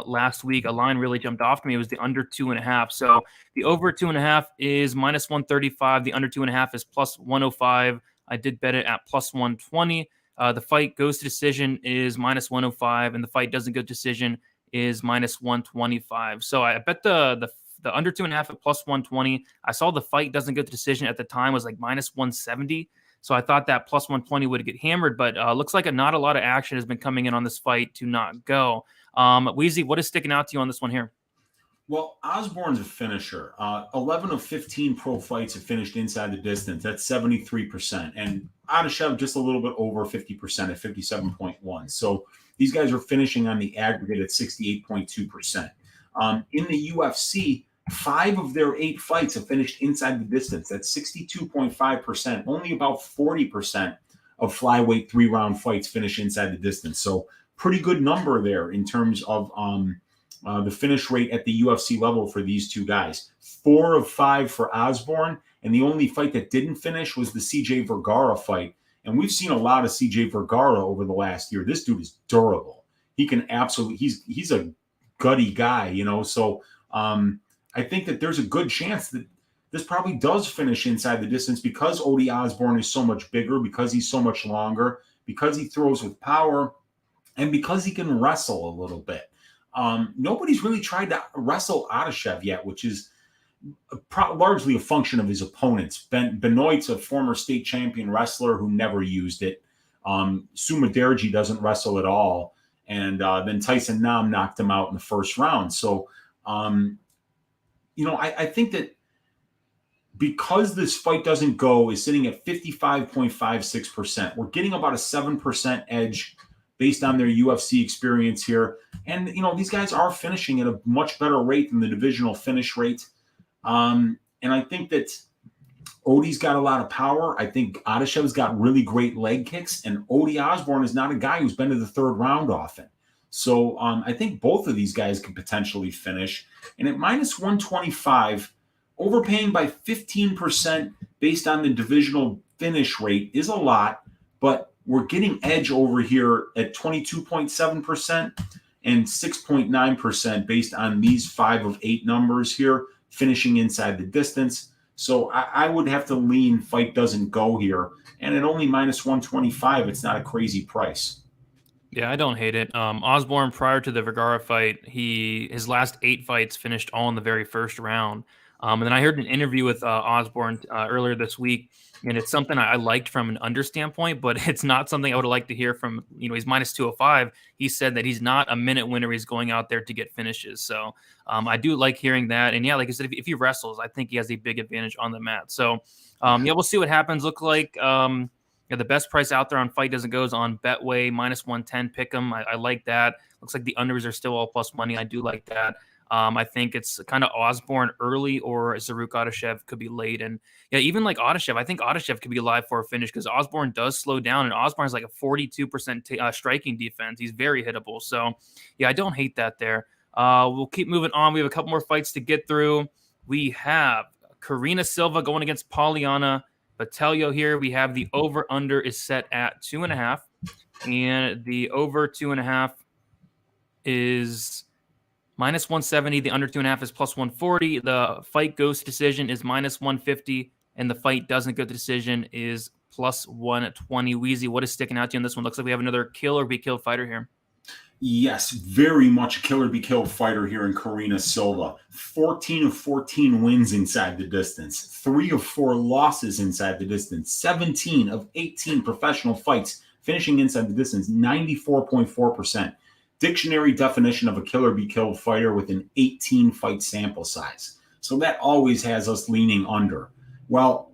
last week. A line really jumped off to me. It was the under 2.5. So the over 2.5 is minus 135. The under 2.5 is plus 105. I did bet it at plus 120. The fight goes to decision is minus 105, and the fight doesn't go to decision is minus 125. So I bet the under 2.5 at plus 120. I saw the fight doesn't go to decision at the time was like minus 170. So I thought that plus 120 would get hammered, but looks like not a lot of action has been coming in on this fight to not go. Weezy, what is sticking out to you on this one here? Well, Osbourne's a finisher. 11 of 15 pro fights have finished inside the distance. That's 73%. And Adashev just a little bit over 50% at 57.1. So these guys are finishing on the aggregate at 68.2%. In the UFC, 5 of their 8 fights have finished inside the distance. That's 62.5%. Only about 40% of flyweight 3-round fights finish inside the distance. So pretty good number there in terms of the finish rate at the UFC level for these two guys. 4 of 5 for Osbourne, and the only fight that didn't finish was the CJ Vergara fight. And we've seen a lot of CJ Vergara over the last year. This dude is durable. He can absolutely, he's a gutty guy, you know. So I think that there's a good chance that this probably does finish inside the distance because Ode Osbourne is so much bigger, because he's so much longer, because he throws with power, and because he can wrestle a little bit. Nobody's really tried to wrestle Adashev yet, which is largely a function of his opponents. Benoit's a former state champion wrestler who never used it. Sumaderji doesn't wrestle at all. And then Tyson Nam knocked him out in the first round. So, I think that because this fight doesn't go, is sitting at 55.56%. We're getting about a 7% edge based on their UFC experience here. And, these guys are finishing at a much better rate than the divisional finish rate. And I think that Ode's got a lot of power. I think Adashev's got really great leg kicks. And Ode Osbourne is not a guy who's been to the third round often. So I think both of these guys could potentially finish. And at minus 125, overpaying by 15% based on the divisional finish rate is a lot, but we're getting edge over here at 22.7% and 6.9% based on these 5 of 8 numbers here, finishing inside the distance. So I would have to lean fight doesn't go here. And at only minus 125, it's not a crazy price. Yeah, I don't hate it. Osbourne, prior to the Vergara fight, his last 8 fights finished all in the very first round. And then I heard an interview with Osbourne earlier this week, and it's something I liked from an under standpoint, but it's not something I would have liked to hear from, he's minus 205. He said that he's not a minute winner. He's going out there to get finishes. So I do like hearing that. And yeah, like I said, if he wrestles, I think he has a big advantage on the mat. So we'll see what happens. Look like the best price out there on Fight Doesn't Go is on Betway, minus 110 pick'em. I like that. Looks like the unders are still all plus money. I do like that. I think it's kind of Osbourne early or Zarrukh Adashev could be late. And yeah, even like Adashev, I think Adashev could be alive for a finish because Osbourne does slow down, and Osbourne has like a 42% striking defense. He's very hittable. So yeah, I don't hate that there. We'll keep moving on. We have a couple more fights to get through. We have Karine Silva going against Poliana. Botelho here. We have the over-under is set at 2.5, and the over 2.5 is minus 170. The under 2.5 is plus 140. The fight goes to decision is minus 150, and the fight doesn't go to decision is plus 120. Weezy, what is sticking out to you on this one? Looks like we have another kill or be killed fighter here. Yes, very much a killer be killed fighter here in Karine Silva. 14 of 14 wins inside the distance. 3 of 4 losses inside the distance. 17 of 18 professional fights finishing inside the distance. 94.4%. Dictionary definition of a killer be killed fighter with an 18 fight sample size. So that always has us leaning under. Well,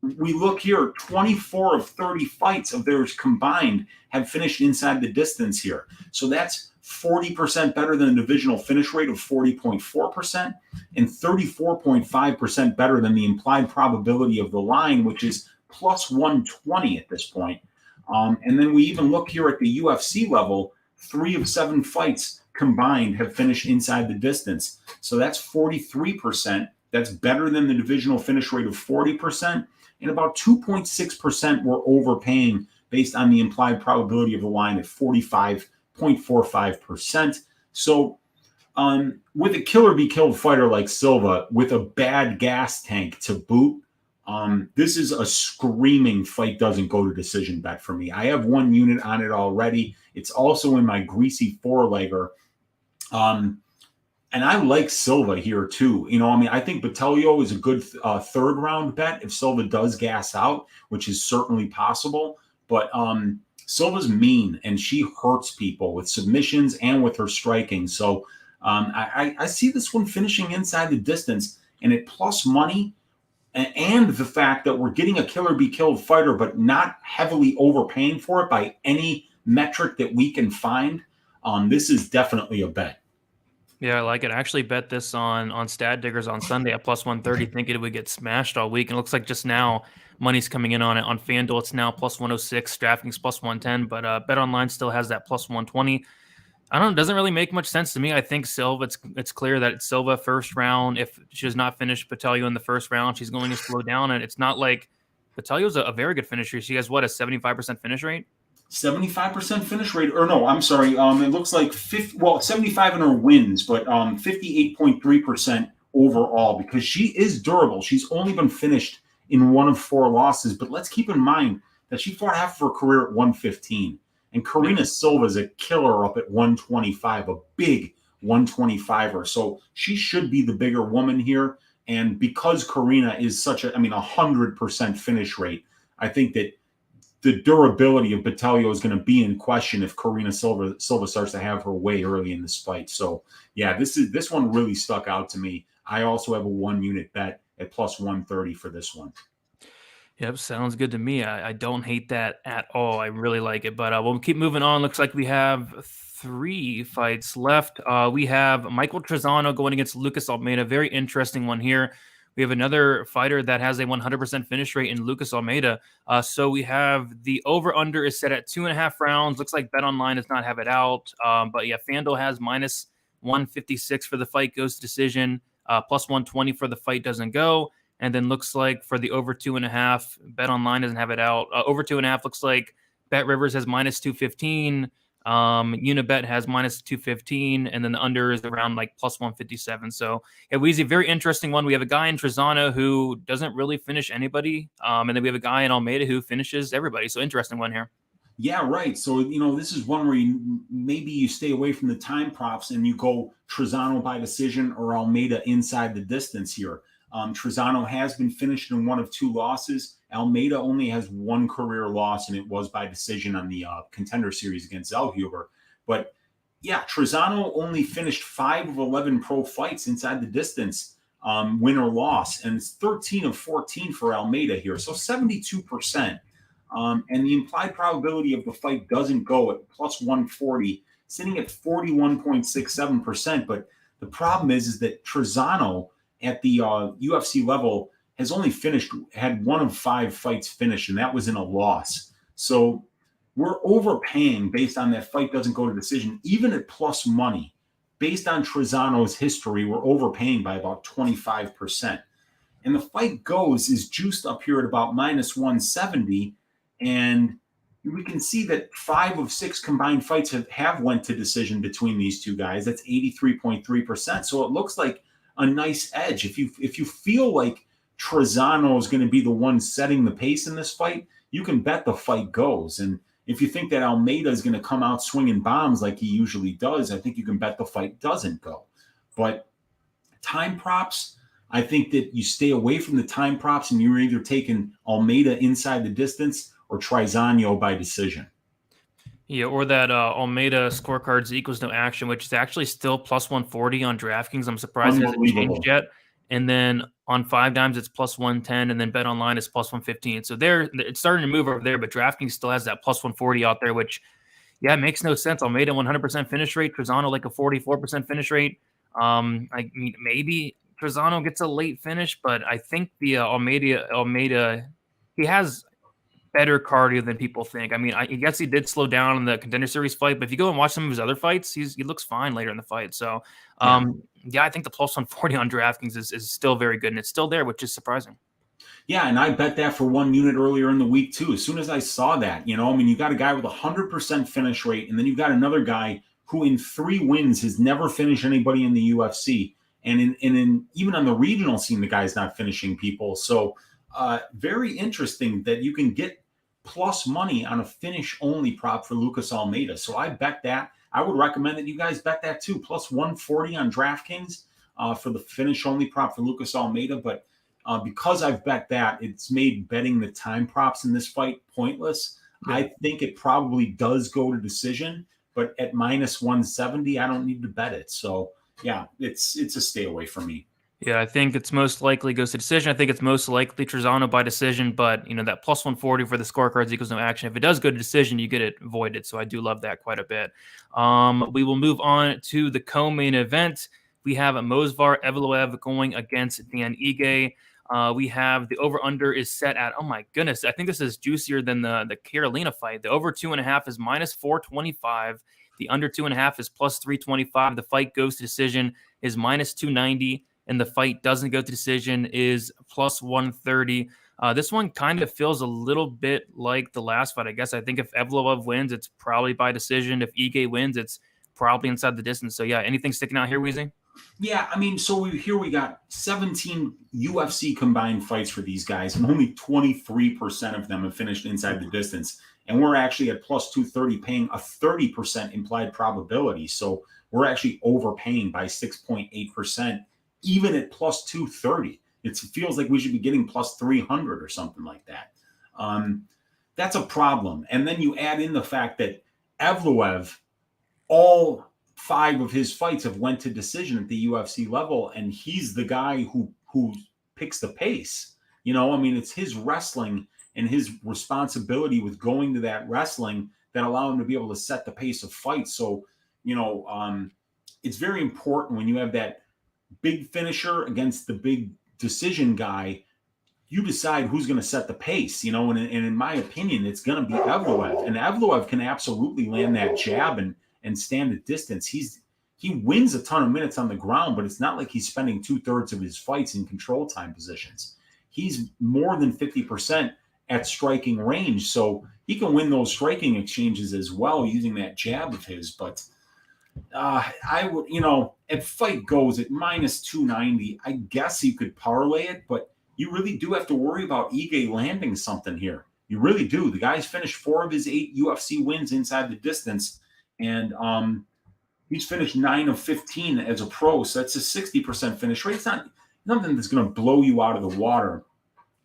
we look here, 24 of 30 fights of theirs combined have finished inside the distance here. So that's 40% better than the divisional finish rate of 40.4% and 34.5% better than the implied probability of the line, which is plus 120 at this point. And then we even look here at the UFC level, 3 of 7 fights combined have finished inside the distance. So that's 43%. That's better than the divisional finish rate of 40%. And about 2.6% were overpaying based on the implied probability of the line at 45.45%. So with a kill or be killed fighter like Silva, with a bad gas tank to boot, this is a screaming fight doesn't go to decision bet for me. I have 1 unit on it already. It's also in my greasy 4-legger. And I like Silva here too. I think Botelho is a good 3rd round bet if Silva does gas out, which is certainly possible. But Silva's mean, and she hurts people with submissions and with her striking. So I see this one finishing inside the distance, and at plus money, and the fact that we're getting a kill or be killed fighter, but not heavily overpaying for it by any metric that we can find. This is definitely a bet. Yeah, I like it. I actually bet this on Stat Diggers on Sunday at plus 130, thinking it would get smashed all week. And it looks like just now money's coming in on it. On FanDuel, it's now plus 106, DraftKings plus 110, but BetOnline still has that plus 120. I don't know. It doesn't really make much sense to me. I think Silva, it's clear that it's Silva first round. If she does not finish Botelho in the first round, she's going to slow down. And it's not like Botelho's a very good finisher. She has, what, a 75% finish rate? 75% finish rate, or no, I'm sorry. It looks like 75 in her wins, but 58.3% overall, because she is durable. She's only been finished in 1 of 4 losses, but let's keep in mind that she fought half of her career at 115, and Karine Silva is a killer up at 125, a big 125er. So she should be the bigger woman here, and because Karine is such 100% finish rate, I think that the durability of Botelho is going to be in question if Karine Silva starts to have her way early in this fight. So, yeah, this one really stuck out to me. I also have a 1 unit bet at plus 130 for this one. Yep, sounds good to me. I don't hate that at all. I really like it. But we'll keep moving on. Looks like we have 3 fights left. We have Michael Trizano going against Lucas Almeida. Very interesting one here. We have another fighter that has a 100% finish rate in Lucas Almeida. So we have the over-under is set at 2.5 rounds. Looks like BetOnline does not have it out. But yeah, FanDuel has minus 156 for the fight goes to decision, plus 120 for the fight doesn't go. And then looks like for the over 2.5, BetOnline doesn't have it out. Over 2.5 looks like Bet Rivers has minus 215. Unibet has minus 215, and then the under is around like plus 157. So yeah, Weezy, very interesting one. We have a guy in Trizano who doesn't really finish anybody, and then we have a guy in Almeida who finishes everybody. So interesting one here. Yeah, right. So this is one where you stay away from the time props and you go Trizano by decision or Almeida inside the distance here. Trizano has been finished in 1 of 2 losses. Almeida only has 1 career loss, and it was by decision on the Contender Series against Zellhuber. But yeah, Trizano only finished 5 of 11 pro fights inside the distance, win or loss, and it's 13 of 14 for Almeida here, so 72%. And the implied probability of the fight doesn't go at plus 140, sitting at 41.67%. But the problem is that Trizano at the UFC level has only had 1 of 5 fights finished, and that was in a loss. So we're overpaying based on that fight doesn't go to decision. Even at plus money, based on Trizano's history, we're overpaying by about 25%. And the fight goes is juiced up here at about minus 170, and we can see that 5 of 6 combined fights have went to decision between these two guys. That's 83.3%. So it looks like a nice edge. If you feel like Trizano is going to be the one setting the pace in this fight, you can bet the fight goes. And if you think that Almeida is going to come out swinging bombs like he usually does, I think you can bet the fight doesn't go. But time props, I think that you stay away from the time props and you're either taking Almeida inside the distance or Trizano by decision. Yeah, or that Almeida scorecards equals no action, which is actually still plus 140 on DraftKings. I'm surprised it hasn't changed yet. And then On 5 dimes, it's plus 110, and then Bet Online is plus 115. So it's starting to move over there, but DraftKings still has that plus 140 out there, which, yeah, it makes no sense. Almeida 100% finish rate, Trizano like a 44% finish rate. I mean, maybe Trizano gets a late finish, but I think the Almeida, he has better cardio than people think. I mean, I guess he did slow down in the Contender Series fight, but if you go and watch some of his other fights, he looks fine later in the fight. So, yeah, I think the plus 140 on DraftKings is still very good, and it's still there, which is surprising. Yeah, and I bet that for 1 unit earlier in the week too. As soon as I saw that, I mean, you got a guy with 100% finish rate, and then you've got another guy who in 3 wins has never finished anybody in the UFC. And even on the regional scene, the guy's not finishing people. So very interesting that you can get plus money on a finish-only prop for Lucas Almeida. So I bet that. I would recommend that you guys bet that too. Plus 140 on DraftKings for the finish-only prop for Lucas Almeida. But because I've bet that, it's made betting the time props in this fight pointless. Yeah. I think it probably does go to decision, but at minus 170, I don't need to bet it. So, yeah, it's a stay away from me. Yeah, I think it's most likely goes to decision. I think it's most likely Trizano by decision, but that plus 140 for the scorecards equals no action. If it does go to decision, you get it voided. So I do love that quite a bit. We will move on to the co-main event. We have Movsar Evloev going against Dan Ige. We have the over-under is set at, oh my goodness, I think this is juicier than the Karolina fight. The over 2.5 is minus 425. The under 2.5 is plus 325. The fight goes to decision is minus 290. And the fight doesn't go to decision is plus 130. This one kind of feels a little bit like the last fight, I guess. I think if Evloev wins, it's probably by decision. If Ige wins, it's probably inside the distance. So, yeah, anything sticking out here, Weezy? Yeah, I mean, so we got 17 UFC combined fights for these guys, and only 23% of them have finished inside the distance. And we're actually at plus 230 paying a 30% implied probability. So we're actually overpaying by 6.8%. Even at plus 230, it feels like we should be getting plus 300 or something like that. That's a problem. And then you add in the fact that Evloev, all 5 of his fights have went to decision at the UFC level, and he's the guy who picks the pace. I mean, it's his wrestling and his responsibility with going to that wrestling that allow him to be able to set the pace of fights. So, it's very important when you have that big finisher against the big decision guy, you decide who's going to set the pace, and in my opinion, it's going to be Evloev. And Evloev can absolutely land that jab and stand at distance. He wins a ton of minutes on the ground, but it's not like he's spending 2/3 of his fights in control time positions. He's more than 50% at striking range, so he can win those striking exchanges as well using that jab of his. But I would, if fight goes at minus 290, I guess you could parlay it, but you really do have to worry about Ige landing something here. You really do. The guy's finished 4 of his 8 UFC wins inside the distance, and he's finished 9 of 15 as a pro, so that's a 60% finish rate. It's not nothing that's going to blow you out of the water.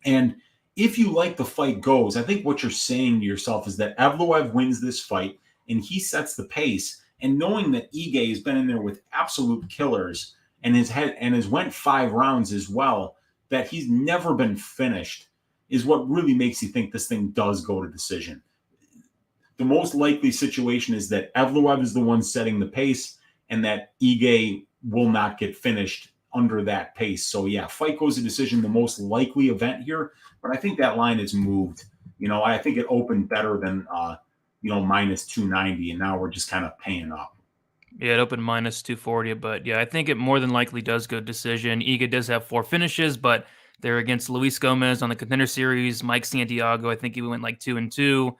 And if you like the fight goes, I think what you're saying to yourself is that Evloev wins this fight, and he sets the pace. And knowing that Ige has been in there with absolute killers and has went 5 rounds as well, that he's never been finished, is what really makes you think this thing does go to decision. The most likely situation is that Evloev is the one setting the pace, and that Ige will not get finished under that pace. So yeah, fight goes to decision, the most likely event here. But I think that line is moved. I think it opened better than minus 290, and now we're just kind of paying up. Yeah, it opened minus 240, but yeah, I think it more than likely does go decision. Ige does have 4 finishes, but they're against Luis Gomez on the Contender Series, Mike Santiago, I think he went like 2-2,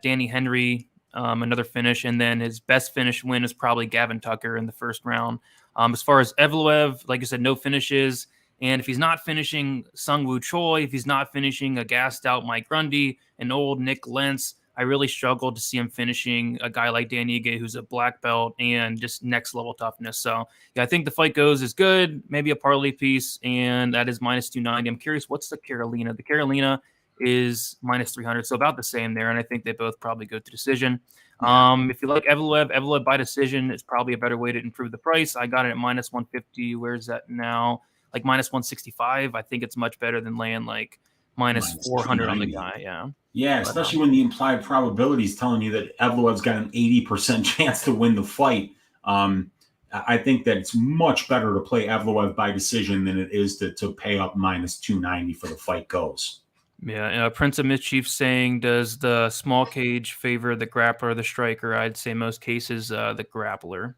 Danny Henry, another finish, and then his best finish win is probably Gavin Tucker in the first round. As far as Evloev, like I said, no finishes, and if he's not finishing Sungwoo Choi, if he's not finishing a gassed out Mike Grundy, an old Nick Lentz, I really struggled to see him finishing a guy like Dan Ige, who's a black belt and just next level toughness. So yeah, I think the fight goes is good, maybe a parlay piece, and that is minus 290. I'm curious, what's the Karolina? The Karolina is minus 300, so about the same there, and I think they both probably go to decision. If you like Evloev by decision is probably a better way to improve the price. I got it at minus 150. Where's that now? like minus 165. I think it's much better than laying like minus 400 on the guy. Yeah. Yeah, especially when the implied probability is telling you that Evloev's got an 80% chance to win the fight. I think that it's much better to play Evloev by decision than it is to pay up minus 290 for the fight goes. Yeah, Prince of Mischief saying, does the small cage favor the grappler or the striker? I'd say most cases the grappler.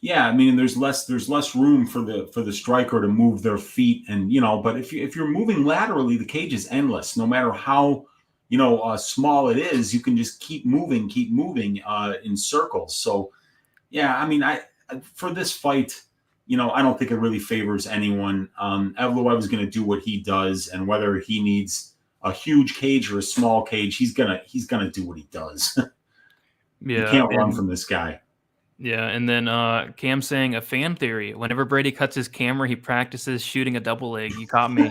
Yeah, I mean, there's less room for the striker to move their feet, and but if you're moving laterally, the cage is endless. No matter how small it is, you can just keep moving in circles. So, yeah, I mean, for this fight, I don't think it really favors anyone. Evloev is going to do what he does, and whether he needs a huge cage or a small cage, he's gonna do what he does. Yeah, you can't run from this guy. Yeah, and then Cam saying a fan theory. Whenever Brady cuts his camera, he practices shooting a double leg. You caught me.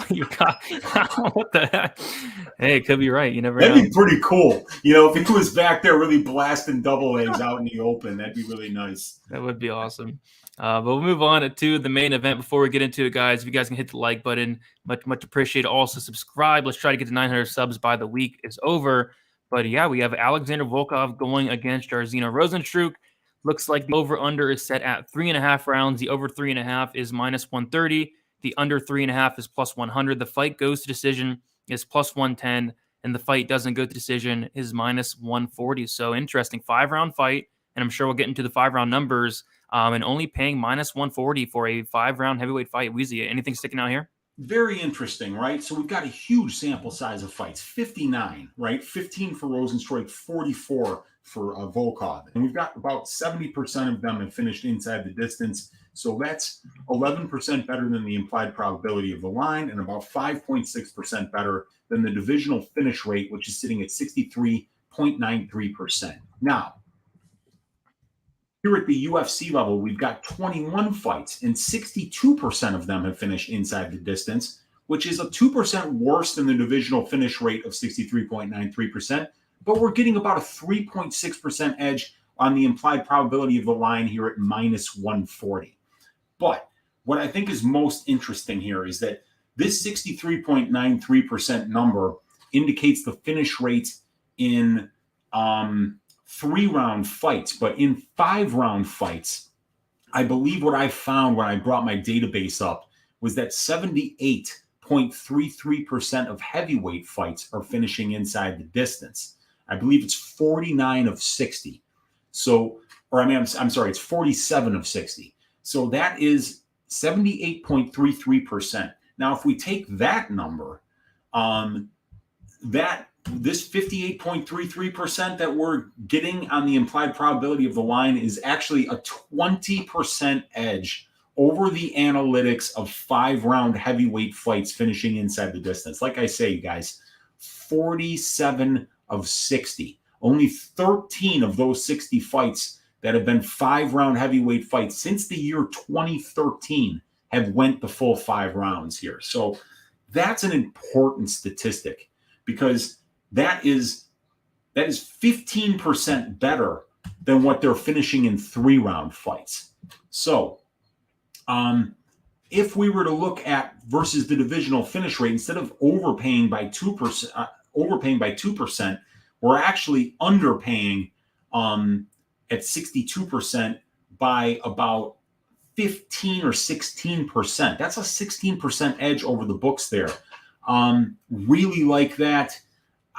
You caught what the heck? Hey, it could be right. You never know. That'd be pretty cool. If he was back there really blasting double legs out in the open, that'd be really nice. That would be awesome. But we'll move on to the main event. Before we get into it, guys, if you guys can hit the like button, much appreciated. Also subscribe. Let's try to get to 900 subs by the week is over. But yeah, we have Alexander Volkov going against Jairzinho Rozenstruik. Looks like the over-under is set at 3.5 rounds. The over 3.5 is minus 130. The under 3.5 is plus 100. The fight goes to decision is plus 110. And the fight doesn't go to decision is minus 140. So interesting 5-round fight. And I'm sure we'll get into the 5-round numbers. And only paying minus 140 for a 5-round heavyweight fight. Weezy, anything sticking out here? Very interesting, right? So we've got a huge sample size of fights, 59, right? 15 for Rozenstruik, 44 for Volkov. And we've got about 70% of them have finished inside the distance. So that's 11% better than the implied probability of the line and about 5.6% better than the divisional finish rate, which is sitting at 63.93%. Now, here at the UFC level, we've got 21 fights, and 62% of them have finished inside the distance, which is a 2% worse than the divisional finish rate of 63.93%. But we're getting about a 3.6% edge on the implied probability of the line here at minus 140. But what I think is most interesting here is that this 63.93% number indicates the finish rate in 3-round fights, but in 5-round fights, I believe what I found when I brought my database up was that 78.33% of heavyweight fights are finishing inside the distance. I believe it's 49 of 60. So, I'm sorry, it's 47 of 60. So that is 78.33%. Now, if we take that number, this 58.33% that we're getting on the implied probability of the line is actually a 20% edge over the analytics of 5-round heavyweight fights finishing inside the distance. Like I say, you guys, 47 of 60. Only 13 of those 60 fights that have been 5-round heavyweight fights since the year 2013 have went the full 5 rounds here. So that's an important statistic because that is 15% better than what they're finishing in 3-round fights. So if we were to look at versus the divisional finish rate, instead of overpaying by 2%, we're actually underpaying at 62% by about 15 or 16%. That's a 16% edge over the books there. Really like that.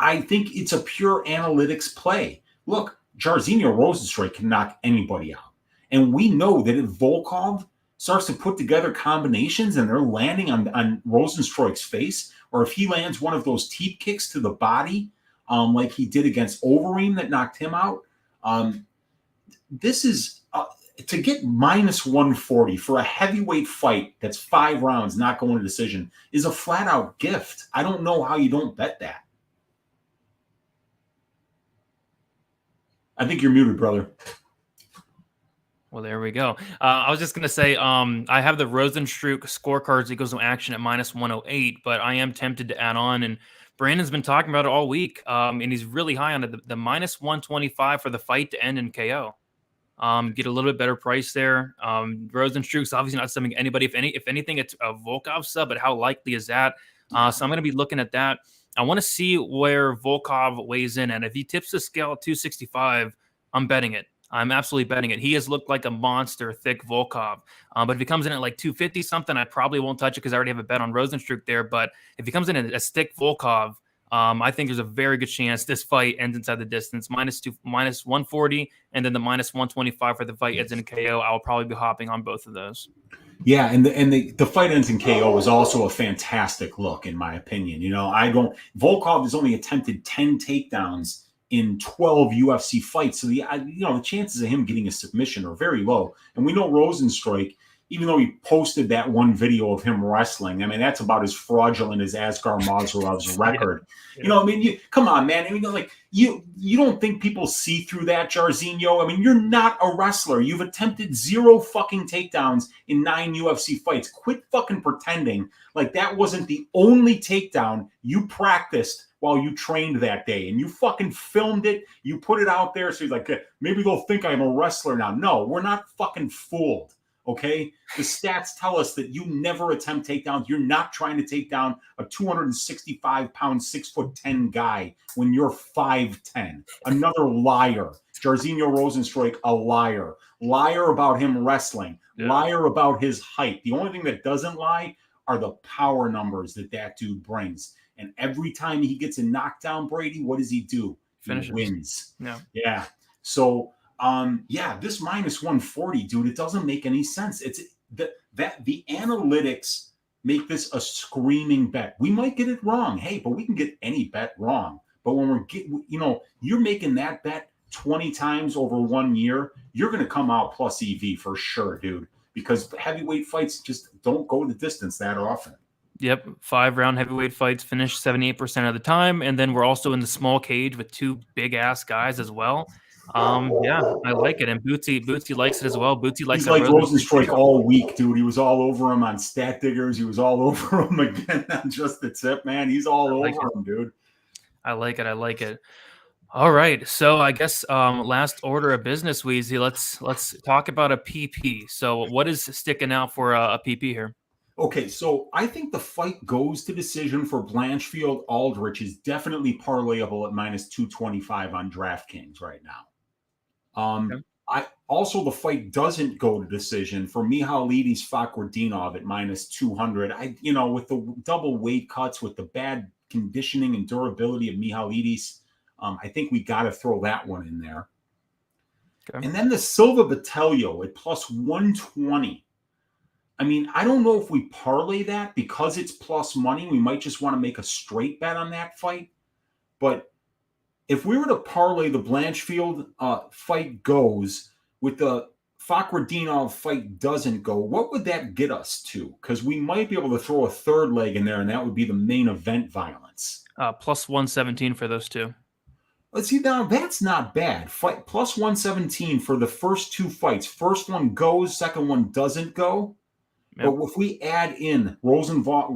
I think it's a pure analytics play. Look, Jairzinho Rozenstruik can knock anybody out. And we know that if Volkov starts to put together combinations and they're landing on Rozenstruik's face, or if he lands one of those teep kicks to the body, like he did against Overeem that knocked him out, this is to get minus 140 for a heavyweight fight that's 5 rounds, not going to decision, is a flat out gift. I don't know how you don't bet that. I think you're muted, brother. Well, there we go. I was just going to say, I have the Rozenstruik scorecards equals no action at minus 108, but I am tempted to add on. And Brandon's been talking about it all week, and he's really high on it. The minus 125 for the fight to end in KO. Get a little bit better price there. Rozenstruik's obviously not subbing anybody. If anything, it's a Volkov sub, but how likely is that? So I'm going to be looking at that. I want to see where Volkov weighs in, and if he tips the scale at 265, I'm betting it. I'm absolutely betting it. He has looked like a monster, thick Volkov. But if he comes in at like 250 something, I probably won't touch it because I already have a bet on Rozenstruik there. But if he comes in at a thick Volkov, I think there's a very good chance this fight ends inside the distance. minus 140, and then the minus 125 for the fight ends in KO. I'll probably be hopping on both of those. Yeah, and the fight ends in KO is also a fantastic look, in my opinion. Volkov has only attempted 10 takedowns in 12 UFC fights. So the chances of him getting a submission are very low. And we know Rozenstruik, even though he posted that one video of him wrestling, I mean, that's about as fraudulent as Askar Mozarov's record. Yeah. Come on, man. I mean, you don't think people see through that, Jairzinho? I mean, you're not a wrestler. You've attempted 0 fucking takedowns in 9 UFC fights. Quit fucking pretending like that wasn't the only takedown you practiced while you trained that day, and you fucking filmed it, you put it out there, so you're like, maybe they'll think I'm a wrestler now. No, we're not fucking fooled, okay? The stats tell us that you never attempt takedowns. You're not trying to take down a 265-pound, 6'10" guy when you're 5'10". Another liar. Jairzinho Rozenstruik, a liar. Liar about him wrestling. Yeah. Liar about his height. The only thing that doesn't lie are the power numbers that dude brings. And every time he gets a knockdown, Brady, what does he do? He wins. Yeah. So, this minus 140, dude, it doesn't make any sense. It's the analytics make this a screaming bet. We might get it wrong. Hey, but we can get any bet wrong. But when you're making that bet 20 times over 1 year, you're going to come out plus EV for sure, dude, because heavyweight fights just don't go the distance that often. Yep, 5-round heavyweight fights finish 78% of the time, and then we're also in the small cage with 2 big-ass guys as well. Yeah, I like it, and Bootsy likes it as well. Bootsy likes. He's like Rozenstruik all week, dude. He was all over him on Stat Diggers. He was all over him again on Just the Tip, man. He's all over him, dude. I like it. All right, so I guess last order of business, Weezy. Let's talk about a PP. So what is sticking out for a PP here? Okay, so I think the fight goes to decision for Blanchfield. Aldrich is definitely parlayable at minus 225 on DraftKings right now. Okay. The fight doesn't go to decision for Mihalidis Fakhretdinov at minus 200. With the double weight cuts, with the bad conditioning and durability of Mihalidis, I think we got to throw that one in there. Okay. And then the Silva Botelho at plus 120. I mean, I don't know if we parlay that because it's plus money. We might just want to make a straight bet on that fight. But if we were to parlay the Blanchfield fight goes with the Fakhretdinov fight doesn't go, what would that get us to? Because we might be able to throw a third leg in there, and that would be the main event violence. Plus 117 for those two. Let's see, now that's not bad. Fight plus 117 for the first 2 fights. First one goes, second one doesn't go. Yep. But if we add in Volkov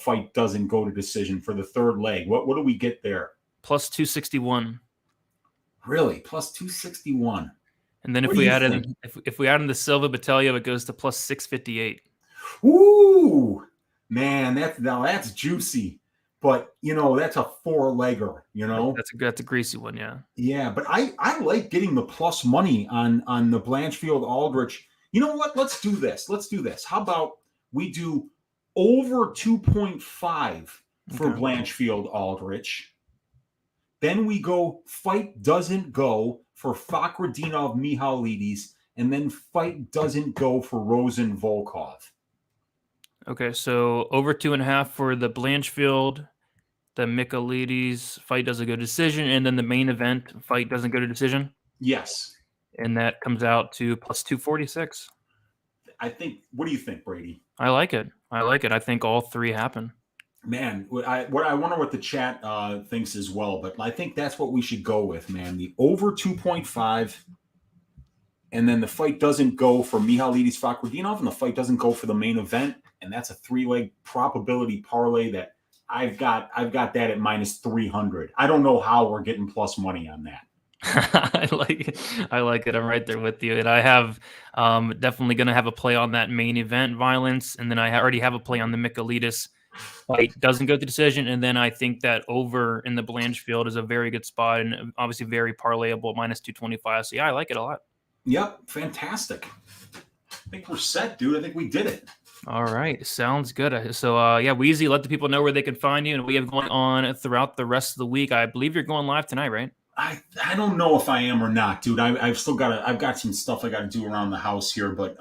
fight doesn't go to decision for the third leg, what do we get there? Plus 261. Really? Plus 261. And then if we add in the Silva Botelho, it goes to plus 658. Ooh, man, that's juicy. But that's a 4-legger. That's a greasy one, yeah. Yeah, but I like getting the plus money on the Blanchfield Aldrich. You know what? Let's do this. How about we do over 2.5 for Blanchfield Aldrich? Then we go fight doesn't go for Fakhretdinov Mihalidis, and then fight doesn't go for Rozen Volkov. Okay, so over 2.5 for the Blanchfield, the Mihalidis fight doesn't go to decision, and then the main event fight doesn't go to decision? Yes. And that comes out to plus 246. I think. What do you think, Brady? I like it. I think all 3 happen. Man, I wonder what the chat thinks as well. But I think that's what we should go with, man. The over 2.5, and then the fight doesn't go for Mihalidis Fakhretdinov, and the fight doesn't go for the main event, and that's a 3-leg probability parlay that I've got that at minus 300. I don't know how we're getting plus money on that. I like it. I like it. I'm right there with you. And I have definitely going to have a play on that main event violence. And then I already have a play on the Michailidis fight. Doesn't go to decision. And then I think that over in the Blanchfield is a very good spot and obviously very parlayable -225. So yeah, I like it a lot. Yep. Fantastic. I think we're set, dude. I think we did it. All right. Sounds good. So yeah, Weezy, let the people know where they can find you and we have going on throughout the rest of the week. I believe you're going live tonight, right? I don't know if I am or not, dude. I've still I've got some stuff I got to do around the house here, but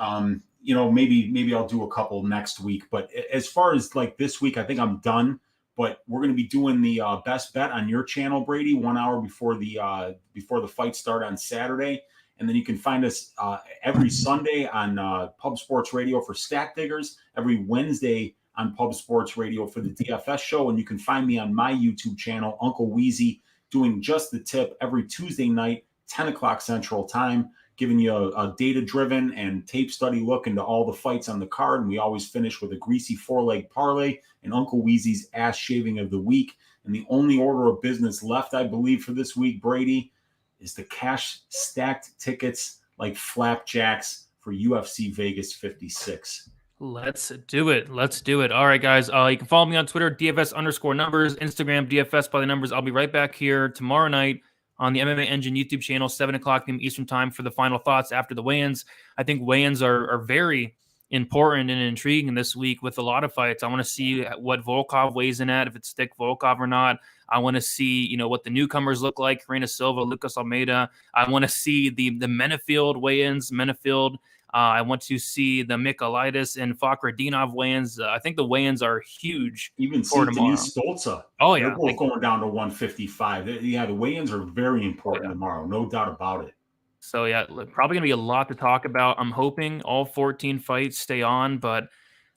maybe I'll do a couple next week. But as far as like this week, I think I'm done. But we're going to be doing the best bet on your channel, Brady, 1 hour before the fight start on Saturday, and then you can find us every Sunday on Pub Sports Radio for Stat Diggers, every Wednesday on Pub Sports Radio for the DFS show, and you can find me on my YouTube channel, Uncle Weezy, doing just the tip every Tuesday night, 10 o'clock Central Time, giving you a data-driven and tape study look into all the fights on the card. And we always finish with a greasy 4-leg parlay and Uncle Weezy's ass shaving of the week. And the only order of business left, I believe, for this week, Brady, is the cash stacked tickets like flapjacks for UFC Vegas 56. Let's do it. Let's do it. All right, guys. You can follow me on Twitter, DFS_numbers, Instagram, DFS by the numbers. I'll be right back here tomorrow night on the MMA Engine YouTube channel, 7 o'clock p.m. Eastern time for the final thoughts after the weigh-ins. I think weigh-ins are very important and intriguing this week with a lot of fights. I want to see what Volkov weighs in at, if it's stick Volkov or not. I want to see, what the newcomers look like, Karine Silva, Lucas Almeida. I want to see the Menifield weigh-ins, Menifield. I want to see the Michailidis and Fakhretdinov weigh-ins. I think the weigh-ins are huge. Even Saint-Denis Stolza. Oh, yeah. They're both going down to 155. The weigh-ins are very important tomorrow. No doubt about it. So, yeah, probably going to be a lot to talk about. I'm hoping all 14 fights stay on, but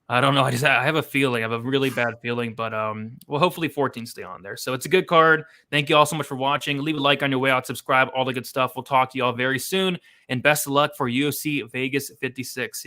I don't know. I have a feeling. I have a really bad feeling, but hopefully 14 stay on there. So it's a good card. Thank you all so much for watching. Leave a like on your way out. Subscribe. All the good stuff. We'll talk to you all very soon. And best of luck for UFC Vegas 56.